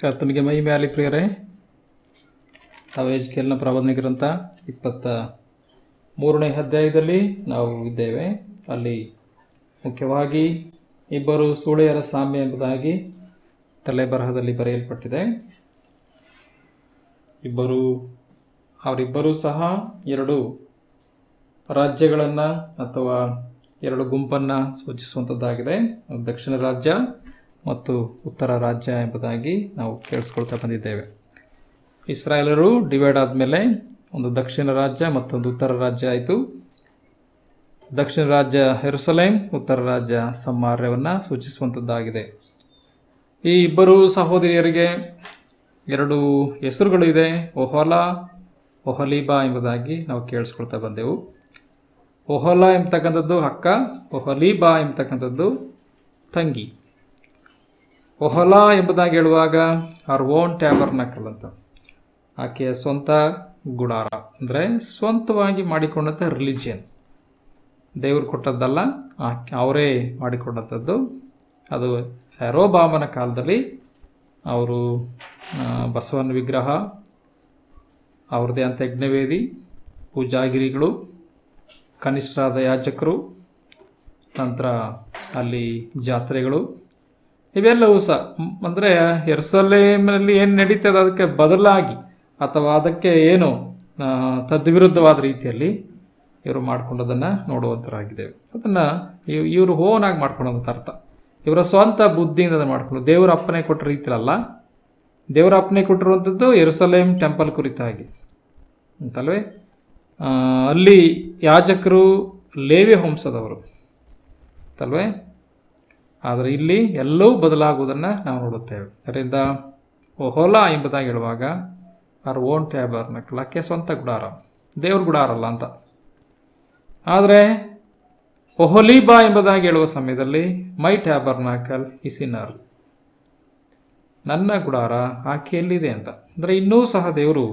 ಕರ್ತನಿಗೆ ಮಹಿಮೆ ಆಗಲಿ ಪ್ರಿಯರೇ. ನಾವು ಎಜ್ಕೇಲನ ಪ್ರವಾದನೆ ಗ್ರಂಥ 23ನೇ ಅಧ್ಯಾಯದಲ್ಲಿ ನಾವು ಇದ್ದೇವೆ. ಅಲ್ಲಿ ಮುಖ್ಯವಾಗಿ ಇಬ್ಬರು ಸೂಳೆಯರ ಸಾಮ್ಯ ಎಂಬುದಾಗಿ ತಲೆಬರಹದಲ್ಲಿ ಬರೆಯಲ್ಪಟ್ಟಿದೆ. ಅವರಿಬ್ಬರೂ ಸಹ ಎರಡು ರಾಜ್ಯಗಳನ್ನು ಅಥವಾ ಎರಡು ಗುಂಪನ್ನು ಸೂಚಿಸುವಂಥದ್ದಾಗಿದೆ. ದಕ್ಷಿಣ ರಾಜ್ಯ ಮತ್ತು ಉತ್ತರ ರಾಜ್ಯ ಎಂಬುದಾಗಿ ನಾವು ಕೇಳಿಸ್ಕೊಳ್ತಾ ಬಂದಿದ್ದೇವೆ. ಇಸ್ರಾಯೇಲರು ಡಿವೈಡ್ ಆದಮೇಲೆ ಒಂದು ದಕ್ಷಿಣ ರಾಜ್ಯ ಮತ್ತೊಂದು ಉತ್ತರ ರಾಜ್ಯ ಆಯಿತು. ದಕ್ಷಿಣ ರಾಜ್ಯ ಯೆರೂಸಲೇಮ್, ಉತ್ತರ ರಾಜ್ಯ ಸಮಾರ್ಯವನ್ನು ಸೂಚಿಸುವಂಥದ್ದಾಗಿದೆ. ಈ ಇಬ್ಬರು ಸಹೋದರಿಯರಿಗೆ ಎರಡು ಹೆಸರುಗಳು ಇದೆ. ಒಹೊಲಾ, ಒಹೊಲೀಬಾ ಎಂಬುದಾಗಿ ನಾವು ಕೇಳಿಸ್ಕೊಳ್ತಾ ಬಂದೆವು. ಒಹೊಲಾ ಎಂಬತಕ್ಕಂಥದ್ದು ಅಕ್ಕ, ಒಹೊಲೀಬಾ ಎಂಬತಕ್ಕಂಥದ್ದು ತಂಗಿ. ಒಹೊಲಾ ಎಂಬುದಾಗಿ ಹೇಳುವಾಗ ಅವರ್ ಓನ್ ಟ್ಯಾಬರ್ನಾಕಲ್ ಅಂತ, ಆಕೆಯ ಸ್ವಂತ ಗುಡಾರ, ಅಂದರೆ ಸ್ವಂತವಾಗಿ ಮಾಡಿಕೊಂಡಂಥ ರಿಲಿಜಿಯನ್, ದೇವರು ಕೊಟ್ಟದ್ದಲ್ಲ, ಅವರೇ ಮಾಡಿಕೊಂಡಂಥದ್ದು. ಅದು ಯರೋಬಾಮನ ಕಾಲದಲ್ಲಿ ಅವರು ಬಸವನ ವಿಗ್ರಹ, ಅವ್ರದ್ದೇ ಅಂತ ಯಜ್ಞವೇದಿ, ಪೂಜಾಗಿರಿಗಳು, ಕನಿಷ್ಠರಾದ ಯಾಜಕರು, ನಂತರ ಅಲ್ಲಿ ಜಾತ್ರೆಗಳು, ಇವೆಲ್ಲವೂ ಸಹ ಅಂದರೆ ಯೆರೂಸಲೇಮಿನಲ್ಲಿ ಏನು ನಡೀತದೆ ಅದಕ್ಕೆ ಬದಲಾಗಿ ಅಥವಾ ಅದಕ್ಕೆ ಏನು ತದ್ವಿರುದ್ಧವಾದ ರೀತಿಯಲ್ಲಿ ಇವರು ಮಾಡ್ಕೊಂಡದನ್ನು ನೋಡುವಂಥರಾಗಿದ್ದೇವೆ. ಅದನ್ನು ಇವರು ಓನಾಗಿ ಮಾಡ್ಕೊಳ್ಳೋಂಥ ಅರ್ಥ, ಇವರ ಸ್ವಂತ ಬುದ್ಧಿಯಿಂದ ಮಾಡ್ಕೊಂಡು, ದೇವರ ಅಪ್ಪಣೆ ಕೊಟ್ಟ ರೀತಿಯಲ್ಲ. ದೇವರ ಅಪ್ಪಣೆ ಕೊಟ್ಟಿರುವಂಥದ್ದು ಯೆರೂಸಲೇಮ್ ಟೆಂಪಲ್ ಕುರಿತಾಗಿ ಅಂತಲ್ವೇ. ಅಲ್ಲಿ ಯಾಜಕರು ಲೇವಿ ವಂಶದವರು ಅಂತಲ್ವೇ. ಆದರೆ ಇಲ್ಲಿ ಎಲ್ಲವೂ ಬದಲಾಗುವುದನ್ನು ನಾವು ನೋಡುತ್ತೇವೆ. ಅದರಿಂದ ಒಹೊಲಾ ಎಂಬುದಾಗಿ ಹೇಳುವಾಗ ಅವರ್ ಓನ್ ಟ್ಯಾಬರ್ನಾಕಲ್, ಆಕೆ ಸ್ವಂತ ಗುಡಾರ, ದೇವ್ರ ಗುಡಾರ ಅಲ್ಲ ಅಂತ. ಆದರೆ ಒಹೊಲೀಬಾ ಎಂಬುದಾಗಿ ಹೇಳುವ ಸಮಯದಲ್ಲಿ ಮೈ ಟ್ಯಾಬರ್ನಾಕಲ್ ಇಸ್ ಇನ್ ಹರ್, ನನ್ನ ಗುಡಾರ ಆಕೆಯಲ್ಲಿದೆ ಅಂತ. ಅಂದರೆ ಇನ್ನೂ ಸಹ ದೇವರು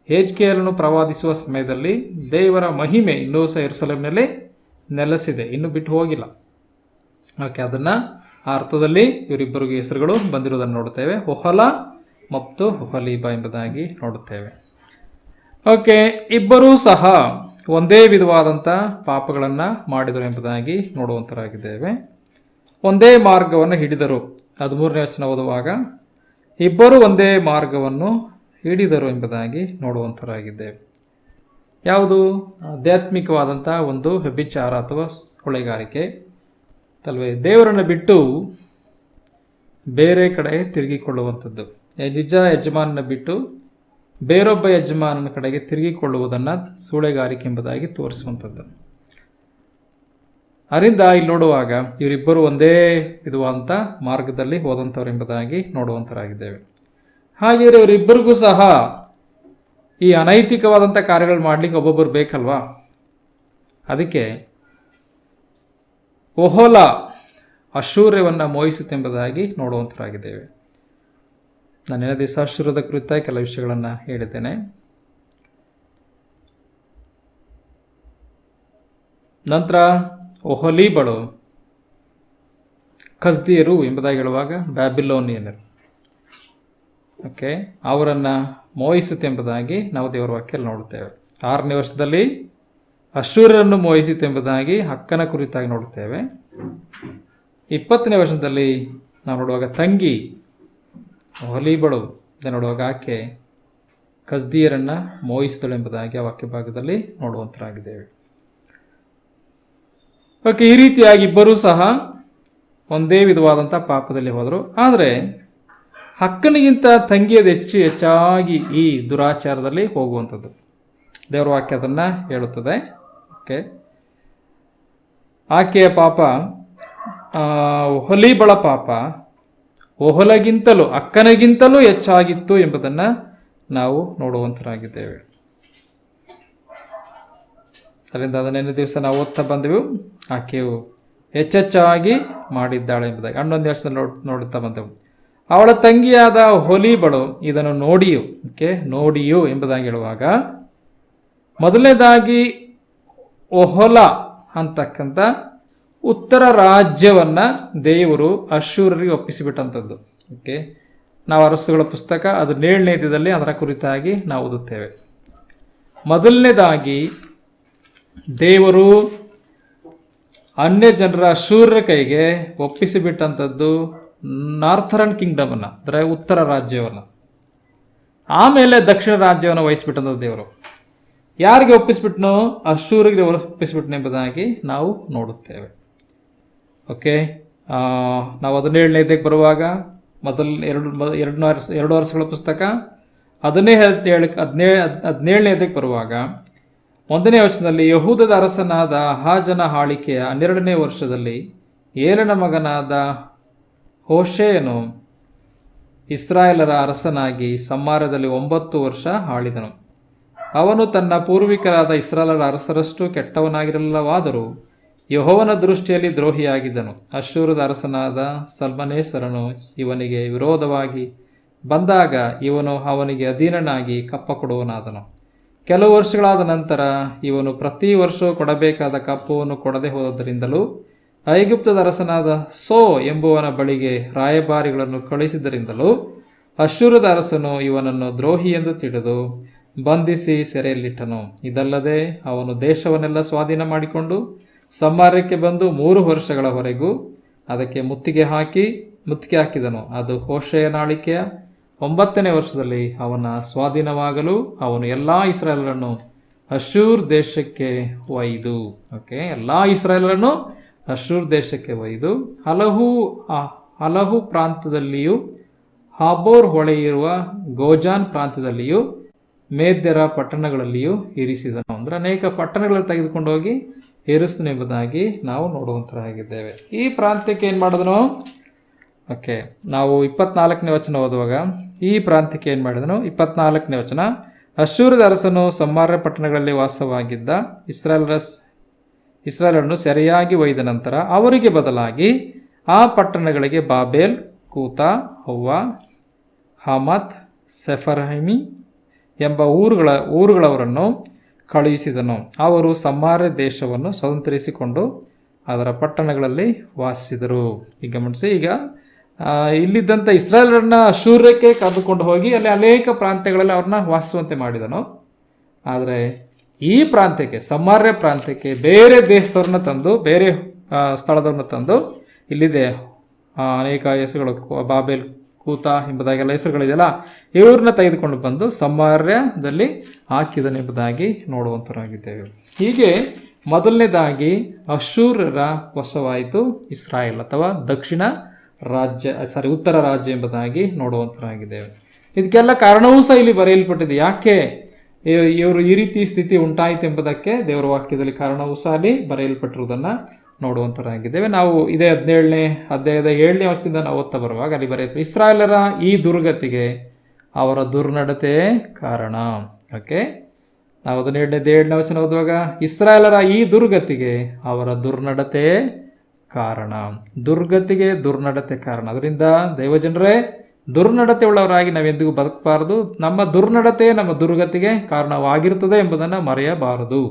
ಎಜ್ಕೇಲನು ಪ್ರವಾದಿಸುವ ಸಮಯದಲ್ಲಿ ದೇವರ ಮಹಿಮೆ ಇನ್ನೂ ಸಹ ಯೆರೂಸಲೇಮಿನಲ್ಲಿ ನೆಲೆಸಿದೆ, ಇನ್ನೂ ಬಿಟ್ಟು ಹೋಗಿಲ್ಲ. ಓಕೆ, ಅದನ್ನು ಆ ಅರ್ಥದಲ್ಲಿ ಇವರಿಬ್ಬರಿಗೆ ಹೆಸರುಗಳು ಬಂದಿರೋದನ್ನು ನೋಡುತ್ತೇವೆ. ಒಹೊಲಾ ಮತ್ತು ಒಹೊಲೀಬಾ ಎಂಬುದಾಗಿ ನೋಡುತ್ತೇವೆ. ಓಕೆ, ಇಬ್ಬರೂ ಸಹ ಒಂದೇ ವಿಧವಾದಂಥ ಪಾಪಗಳನ್ನು ಮಾಡಿದರು ಎಂಬುದಾಗಿ ನೋಡುವಂಥರಾಗಿದ್ದೇವೆ. ಒಂದೇ ಮಾರ್ಗವನ್ನು ಹಿಡಿದರು. 13ನೇ ವಚನ ಓದುವಾಗ ಇಬ್ಬರು ಒಂದೇ ಮಾರ್ಗವನ್ನು ಹಿಡಿದರು ಎಂಬುದಾಗಿ ನೋಡುವಂಥರಾಗಿದ್ದೇವೆ. ಯಾವುದು? ಆಧ್ಯಾತ್ಮಿಕವಾದಂಥ ಒಂದು ವ್ಯಭಿಚಾರ ಅಥವಾ ಹೊಳೆಗಾರಿಕೆ ಅಲ್ವೇ. ದೇವರನ್ನು ಬಿಟ್ಟು ಬೇರೆ ಕಡೆ ತಿರುಗಿಕೊಳ್ಳುವಂಥದ್ದು, ನಿಜ ಯಜಮಾನನ ಬಿಟ್ಟು ಬೇರೊಬ್ಬ ಯಜಮಾನನ ಕಡೆಗೆ ತಿರುಗಿಕೊಳ್ಳುವುದನ್ನು ಸೂಳೆಗಾರಿಕೆ ಎಂಬುದಾಗಿ ತೋರಿಸುವಂಥದ್ದು. ಅದರಿಂದ ಇಲ್ಲಿ ನೋಡುವಾಗ ಇವರಿಬ್ಬರು ಒಂದೇ ವಿಧವಾದಂಥ ಮಾರ್ಗದಲ್ಲಿ ಹೋದಂಥವ್ರು ಎಂಬುದಾಗಿ ನೋಡುವಂಥರಾಗಿದ್ದೇವೆ. ಹಾಗೆಯೇ ಇವರಿಬ್ಬರಿಗೂ ಸಹ ಈ ಅನೈತಿಕವಾದಂಥ ಕಾರ್ಯಗಳು ಮಾಡಲಿಕ್ಕೆ ಒಬ್ಬೊಬ್ಬರು ಬೇಕಲ್ವಾ. ಅದಕ್ಕೆ ಒಹೊಲಾ ಅಶ್ಶೂರ್ಯವನ್ನು ಮೋಹಿಸುತ್ತೆಂಬುದಾಗಿ ನೋಡುವಂಥರಾಗಿದ್ದೇವೆ. ನಾನು ಏನೇ ದಿವಸ ಅಶ್ಶೂರದ ಕುರಿತ ಕೆಲ ವಿಷಯಗಳನ್ನು ಹೇಳಿದ್ದೇನೆ. ನಂತರ ಒಹೊಲೀಬಳು ಕಸ್ದೀಯರು ಎಂಬುದಾಗಿ ಹೇಳುವಾಗ ಬ್ಯಾಬಿಲೋನಿಯನರು, ಓಕೆ, ಅವರನ್ನು ಮೋಹಿಸುತ್ತೆಂಬುದಾಗಿ ನಾವು ದೇವರ ವಾಕ್ಯದಲ್ಲಿ ನೋಡುತ್ತೇವೆ. 6ನೇ ವರ್ಷದಲ್ಲಿ ಅಶ್ಶೂರರನ್ನು ಮೋಹಿಸಿತೆಂಬುದಾಗಿ ಅಕ್ಕನ ಕುರಿತಾಗಿ ನೋಡುತ್ತೇವೆ. 20ನೇ ವರ್ಷದಲ್ಲಿ ನಾವು ನೋಡುವಾಗ ತಂಗಿ ಒಹೊಲೀಬಳು ನೋಡುವಾಗ ಆಕೆ ಕಸ್ದೀಯರನ್ನು ಮೋಹಿಸಿದಳು ಎಂಬುದಾಗಿ ಆ ವಾಕ್ಯ ಭಾಗದಲ್ಲಿ ನೋಡುವಂತರಾಗಿದ್ದೇವೆ. ಓಕೆ, ಈ ರೀತಿಯಾಗಿ ಇಬ್ಬರೂ ಸಹ ಒಂದೇ ವಿಧವಾದಂಥ ಪಾಪದಲ್ಲಿ ಹೋದರು. ಆದರೆ ಅಕ್ಕನಿಗಿಂತ ತಂಗಿಯದು ಹೆಚ್ಚಾಗಿ ಈ ದುರಾಚಾರದಲ್ಲಿ ಹೋಗುವಂಥದ್ದು ದೇವರ ವಾಕ್ಯ ಅದನ್ನು ಹೇಳುತ್ತದೆ. ಓಕೆ, ಆಕೆಯ ಪಾಪ, ಒಹೊಲೀಬಳ ಪಾಪ ಒಹೊಲಗಿಂತಲೂ ಅಕ್ಕನಿಗಿಂತಲೂ ಹೆಚ್ಚಾಗಿತ್ತು ಎಂಬುದನ್ನು ನಾವು ನೋಡುವಂತರಾಗಿದ್ದೇವೆ. ಅದರಿಂದ ಅದನ್ನೇನು ದಿವಸ ನಾವು ಓದ್ತಾ ಬಂದೆವು. ಆಕೆಯು ಹೆಚ್ಚೆಚ್ಚಾಗಿ ಮಾಡಿದ್ದಾಳೆ ಎಂಬುದಾಗಿ 11ನೇ ವರ್ಷದಲ್ಲಿ ನೋಡುತ್ತಾ ಬಂದೆವು. ಅವಳ ತಂಗಿಯಾದ ಒಹೊಲೀಬಳು ಇದನ್ನು ನೋಡಿಯು ಎಂಬುದಾಗಿ ಹೇಳುವಾಗ ಮೊದಲನೇದಾಗಿ ಒಹೊಲಾ ಅಂತಕ್ಕಂಥ ಉತ್ತರ ರಾಜ್ಯವನ್ನು ದೇವರು ಅಶ್ಶೂರರಿಗೆ ಒಪ್ಪಿಸಿಬಿಟ್ಟಂಥದ್ದು. ಓಕೆ, ನಾವು ಅರಸುಗಳ ಪುಸ್ತಕ 17ನೇ ಅಧ್ಯಾಯದಲ್ಲಿ ಅದರ ಕುರಿತಾಗಿ ನಾವು ಓದುತ್ತೇವೆ. ಮೊದಲನೇದಾಗಿ ದೇವರು ಅನ್ಯ ಜನರ ಅಶ್ಶೂರ್ಯರ ಕೈಗೆ ಒಪ್ಪಿಸಿಬಿಟ್ಟಂಥದ್ದು ನಾರ್ಥರನ್ ಕಿಂಗ್ಡಮನ್ನು, ಅಂದರೆ ಉತ್ತರ ರಾಜ್ಯವನ್ನು. ಆಮೇಲೆ ದಕ್ಷಿಣ ರಾಜ್ಯವನ್ನು ವಹಿಸಿಬಿಟ್ಟಂಥದ್ದು ದೇವರು. ಯಾರಿಗೆ ಒಪ್ಪಿಸ್ಬಿಟ್ನೋ? ಅಶ್ಶೂರಿಗೆ ಒಪ್ಪಿಸ್ಬಿಟ್ನು ಎಂಬುದಾಗಿ ನಾವು ನೋಡುತ್ತೇವೆ. ಓಕೆ, ನಾವು 17ನೇ ಅಧ್ಯಾಯಕ್ಕೆ ಬರುವಾಗ ಎರಡು ವರ್ಷಗಳ ಪುಸ್ತಕ 17ನೇ ಅಧ್ಯಾಯಕ್ಕೆ ಬರುವಾಗ 1ನೇ ವಚನದಲ್ಲಿ, ಯಹೂದದ ಅರಸನಾದ ಆಹಾಜನ ಆಳಿಕೆಯ 12ನೇ ವರ್ಷದಲ್ಲಿ ಏಲನ ಮಗನಾದ ಹೋಶೇಯನು ಇಸ್ರಾಯೇಲರ ಅರಸನಾಗಿ ಸಮಾರ್ಯದಲ್ಲಿ 9 ವರ್ಷ ಆಳಿದನು. ಅವನು ತನ್ನ ಪೂರ್ವಿಕರಾದ ಇಸ್ರಾಯೇಲರ ಅರಸರಷ್ಟು ಕೆಟ್ಟವನಾಗಿರಲಿಲ್ಲವಾದರೂ ಯೆಹೋವನ ದೃಷ್ಟಿಯಲ್ಲಿ ದ್ರೋಹಿಯಾಗಿದ್ದನು. ಅಶ್ಶೂರದ ಅರಸನಾದ ಸಲ್ಮನೇಸರನು ಇವನಿಗೆ ವಿರೋಧವಾಗಿ ಬಂದಾಗ ಇವನು ಅವನಿಗೆ ಅಧೀನನಾಗಿ ಕಪ್ಪ ಕೊಡುವನಾದನು. ಕೆಲವು ವರ್ಷಗಳಾದ ನಂತರ ಇವನು ಪ್ರತಿ ವರ್ಷವೂ ಕೊಡಬೇಕಾದ ಕಪ್ಪವನ್ನು ಕೊಡದೆ ಹೋದರಿಂದಲೂ ಐಗುಪ್ತದ ಅರಸನಾದ ಸೋ ಎಂಬುವನ ಬಳಿಗೆ ರಾಯಭಾರಿಗಳನ್ನು ಕಳುಹಿಸಿದ್ದರಿಂದಲೂ ಅಶ್ಶೂರದ ಅರಸನು ಇವನನ್ನು ದ್ರೋಹಿ ಎಂದು ತಿಳಿದು ಬಂಧಿಸಿ ಸೆರೆಯಲ್ಲಿಟ್ಟನು. ಇದಲ್ಲದೆ ಅವನು ದೇಶವನ್ನೆಲ್ಲ ಸ್ವಾಧೀನ ಮಾಡಿಕೊಂಡು ಸಮಾರ್ಯಕ್ಕೆ ಬಂದು 3 ವರ್ಷಗಳವರೆಗೂ ಅದಕ್ಕೆ ಮುತ್ತಿಗೆ ಹಾಕಿದನು. ಅದು ಹೋಶೇಯನ ಆಳಿಕೆಯ 9ನೇ ವರ್ಷದಲ್ಲಿ ಅವನ ಸ್ವಾಧೀನವಾಗಲು ಅವನು ಎಲ್ಲ ಇಸ್ರಾಯೇಲರನ್ನು ಅಶ್ಶೂರ್ ದೇಶಕ್ಕೆ ಒಯ್ದು, ಎಲ್ಲ ಇಸ್ರಾಯೇಲರನ್ನು ಅಶ್ಶೂರ್ ದೇಶಕ್ಕೆ ಒಯ್ದು ಹಲಹು ಪ್ರಾಂತದಲ್ಲಿಯೂ ಹಾಬೋರ್ ಹೊಳೆಯಿರುವ ಗೋಜಾನ್ ಪ್ರಾಂತ್ಯದಲ್ಲಿಯೂ ಮೇದ್ಯರ ಪಟ್ಟಣಗಳಲ್ಲಿಯೂ ಇರಿಸಿದನು. ಅಂದರೆ ಅನೇಕ ಪಟ್ಟಣಗಳಲ್ಲಿ ತೆಗೆದುಕೊಂಡು ಹೋಗಿ ಇರಿಸಿದನು ಎಂಬುದಾಗಿ ನಾವು ನೋಡುವಂತರಾಗಿದ್ದೇವೆ. ಈ ಪ್ರಾಂತ್ಯಕ್ಕೆ ಏನು ಮಾಡಿದನು? ನಾವು 24ನೇ ವಚನ ಓದುವಾಗ ಈ ಪ್ರಾಂತ್ಯಕ್ಕೆ ಏನು ಮಾಡಿದನು? 24ನೇ ವಚನ, ಅಶ್ಶೂರದ ಅರಸನು ಸಮಾರ್ಯ ಪಟ್ಟಣಗಳಲ್ಲಿ ವಾಸವಾಗಿದ್ದ ಇಸ್ರಾಯೇಲರನ್ನು ಸೆರೆಯಾಗಿ ಒಯ್ದ ನಂತರ ಅವರಿಗೆ ಬದಲಾಗಿ ಆ ಪಟ್ಟಣಗಳಿಗೆ ಬಾಬೇಲ್, ಕೂತಾ, ಅವ್ವ, ಹಮತ್, ಸೆಫರ್ಹೈಮಿ ಎಂಬ ಊರುಗಳವರನ್ನು ಕಳುಹಿಸಿದನು. ಅವರು ಸಮಾರ್ಯ ದೇಶವನ್ನು ಸ್ವತಂತ್ರಿಸಿಕೊಂಡು ಅದರ ಪಟ್ಟಣಗಳಲ್ಲಿ ವಾಸಿಸಿದರು. ಈಗ ಗಮನಿಸಿ, ಈಗ ಇಲ್ಲಿದ್ದಂಥ ಇಸ್ರಾಯೇಲರನ್ನ ಅಶ್ಶೂರಕ್ಕೆ ಕರೆದುಕೊಂಡು ಹೋಗಿ ಅಲ್ಲಿ ಅನೇಕ ಪ್ರಾಂತ್ಯಗಳಲ್ಲಿ ಅವ್ರನ್ನ ವಾಸಿಸುವಂತೆ ಮಾಡಿದನು. ಆದರೆ ಈ ಪ್ರಾಂತ್ಯಕ್ಕೆ, ಸಮಾರ್ಯ ಪ್ರಾಂತ್ಯಕ್ಕೆ ಬೇರೆ ದೇಶದವ್ರನ್ನ ತಂದು, ಬೇರೆ ಸ್ಥಳದವ್ರನ್ನ ತಂದು, ಇಲ್ಲಿದೆ ಅನೇಕ ಹೆಸರುಗಳು, ಬಾಬೇಲ್, ಕೂತ ಎಂಬುದಾಗೆಲ್ಲ ಹೆಸರುಗಳಿದೆಯಲ್ಲ, ಇವ್ರನ್ನ ತೆಗೆದುಕೊಂಡು ಬಂದು ಸಮಾರ್ಯದಲ್ಲಿ ಹಾಕಿದನೆಂಬುದಾಗಿ ನೋಡುವಂತರಾಗಿದ್ದೇವೆ. ಹೀಗೆ ಮೊದಲನೇದಾಗಿ ಅಶ್ಶೂರ್ಯರ ವಶವಾಯಿತು ಇಸ್ರಾಯೇಲ್, ಅಥವಾ ಉತ್ತರ ರಾಜ್ಯ ಎಂಬುದಾಗಿ ನೋಡುವಂತರಾಗಿದ್ದೇವೆ. ಇದಕ್ಕೆಲ್ಲ ಕಾರಣವೂ ಸಹ ಇಲ್ಲಿ ಬರೆಯಲ್ಪಟ್ಟಿದೆ. ಯಾಕೆ ಇವರು ಈ ರೀತಿ ಸ್ಥಿತಿ ಉಂಟಾಯಿತು ಎಂಬುದಕ್ಕೆ ದೇವರ ವಾಕ್ಯದಲ್ಲಿ ಕಾರಣವೂ ಸಹ ಅಲ್ಲಿ ಬರೆಯಲ್ಪಟ್ಟಿರುವುದನ್ನು ನೋಡುವಂತರಾಗಿದ್ದೇವೆ. ನಾವು ಇದೇ 17ನೇ ಅಧ್ಯಾಯದ 7ನೇ ವರ್ಷದಿಂದ ನಾವು ಓದ್ತಾ ಬರುವಾಗ ಅಲ್ಲಿ ಬರೆಯುತ್ತೆ, ಇಸ್ರಾಯೇಲರ ಈ ದುರ್ಗತಿಗೆ ಅವರ ದುರ್ನಡತೆ ಕಾರಣ. ನಾವು 17ನೇ ವಚನ ಓದುವಾಗ, ಇಸ್ರಾಯೇಲರ ಈ ದುರ್ಗತಿಗೆ ಅವರ ದುರ್ನಡತೆ ಕಾರಣ. ದುರ್ಗತಿಗೆ ದುರ್ನಡತೆ ಕಾರಣ. ಅದರಿಂದ ದೈವಜನರೇ, ದುರ್ನಡತೆ ಉಳ್ಳವರಾಗಿ ನಾವೆಂದಿಗೂ ಬದುಕಬಾರದು. ನಮ್ಮ ದುರ್ನಡತೆ ನಮ್ಮ ದುರ್ಗತಿಗೆ ಕಾರಣವಾಗಿರ್ತದೆ ಎಂಬುದನ್ನು ಮರೆಯಬಾರದು.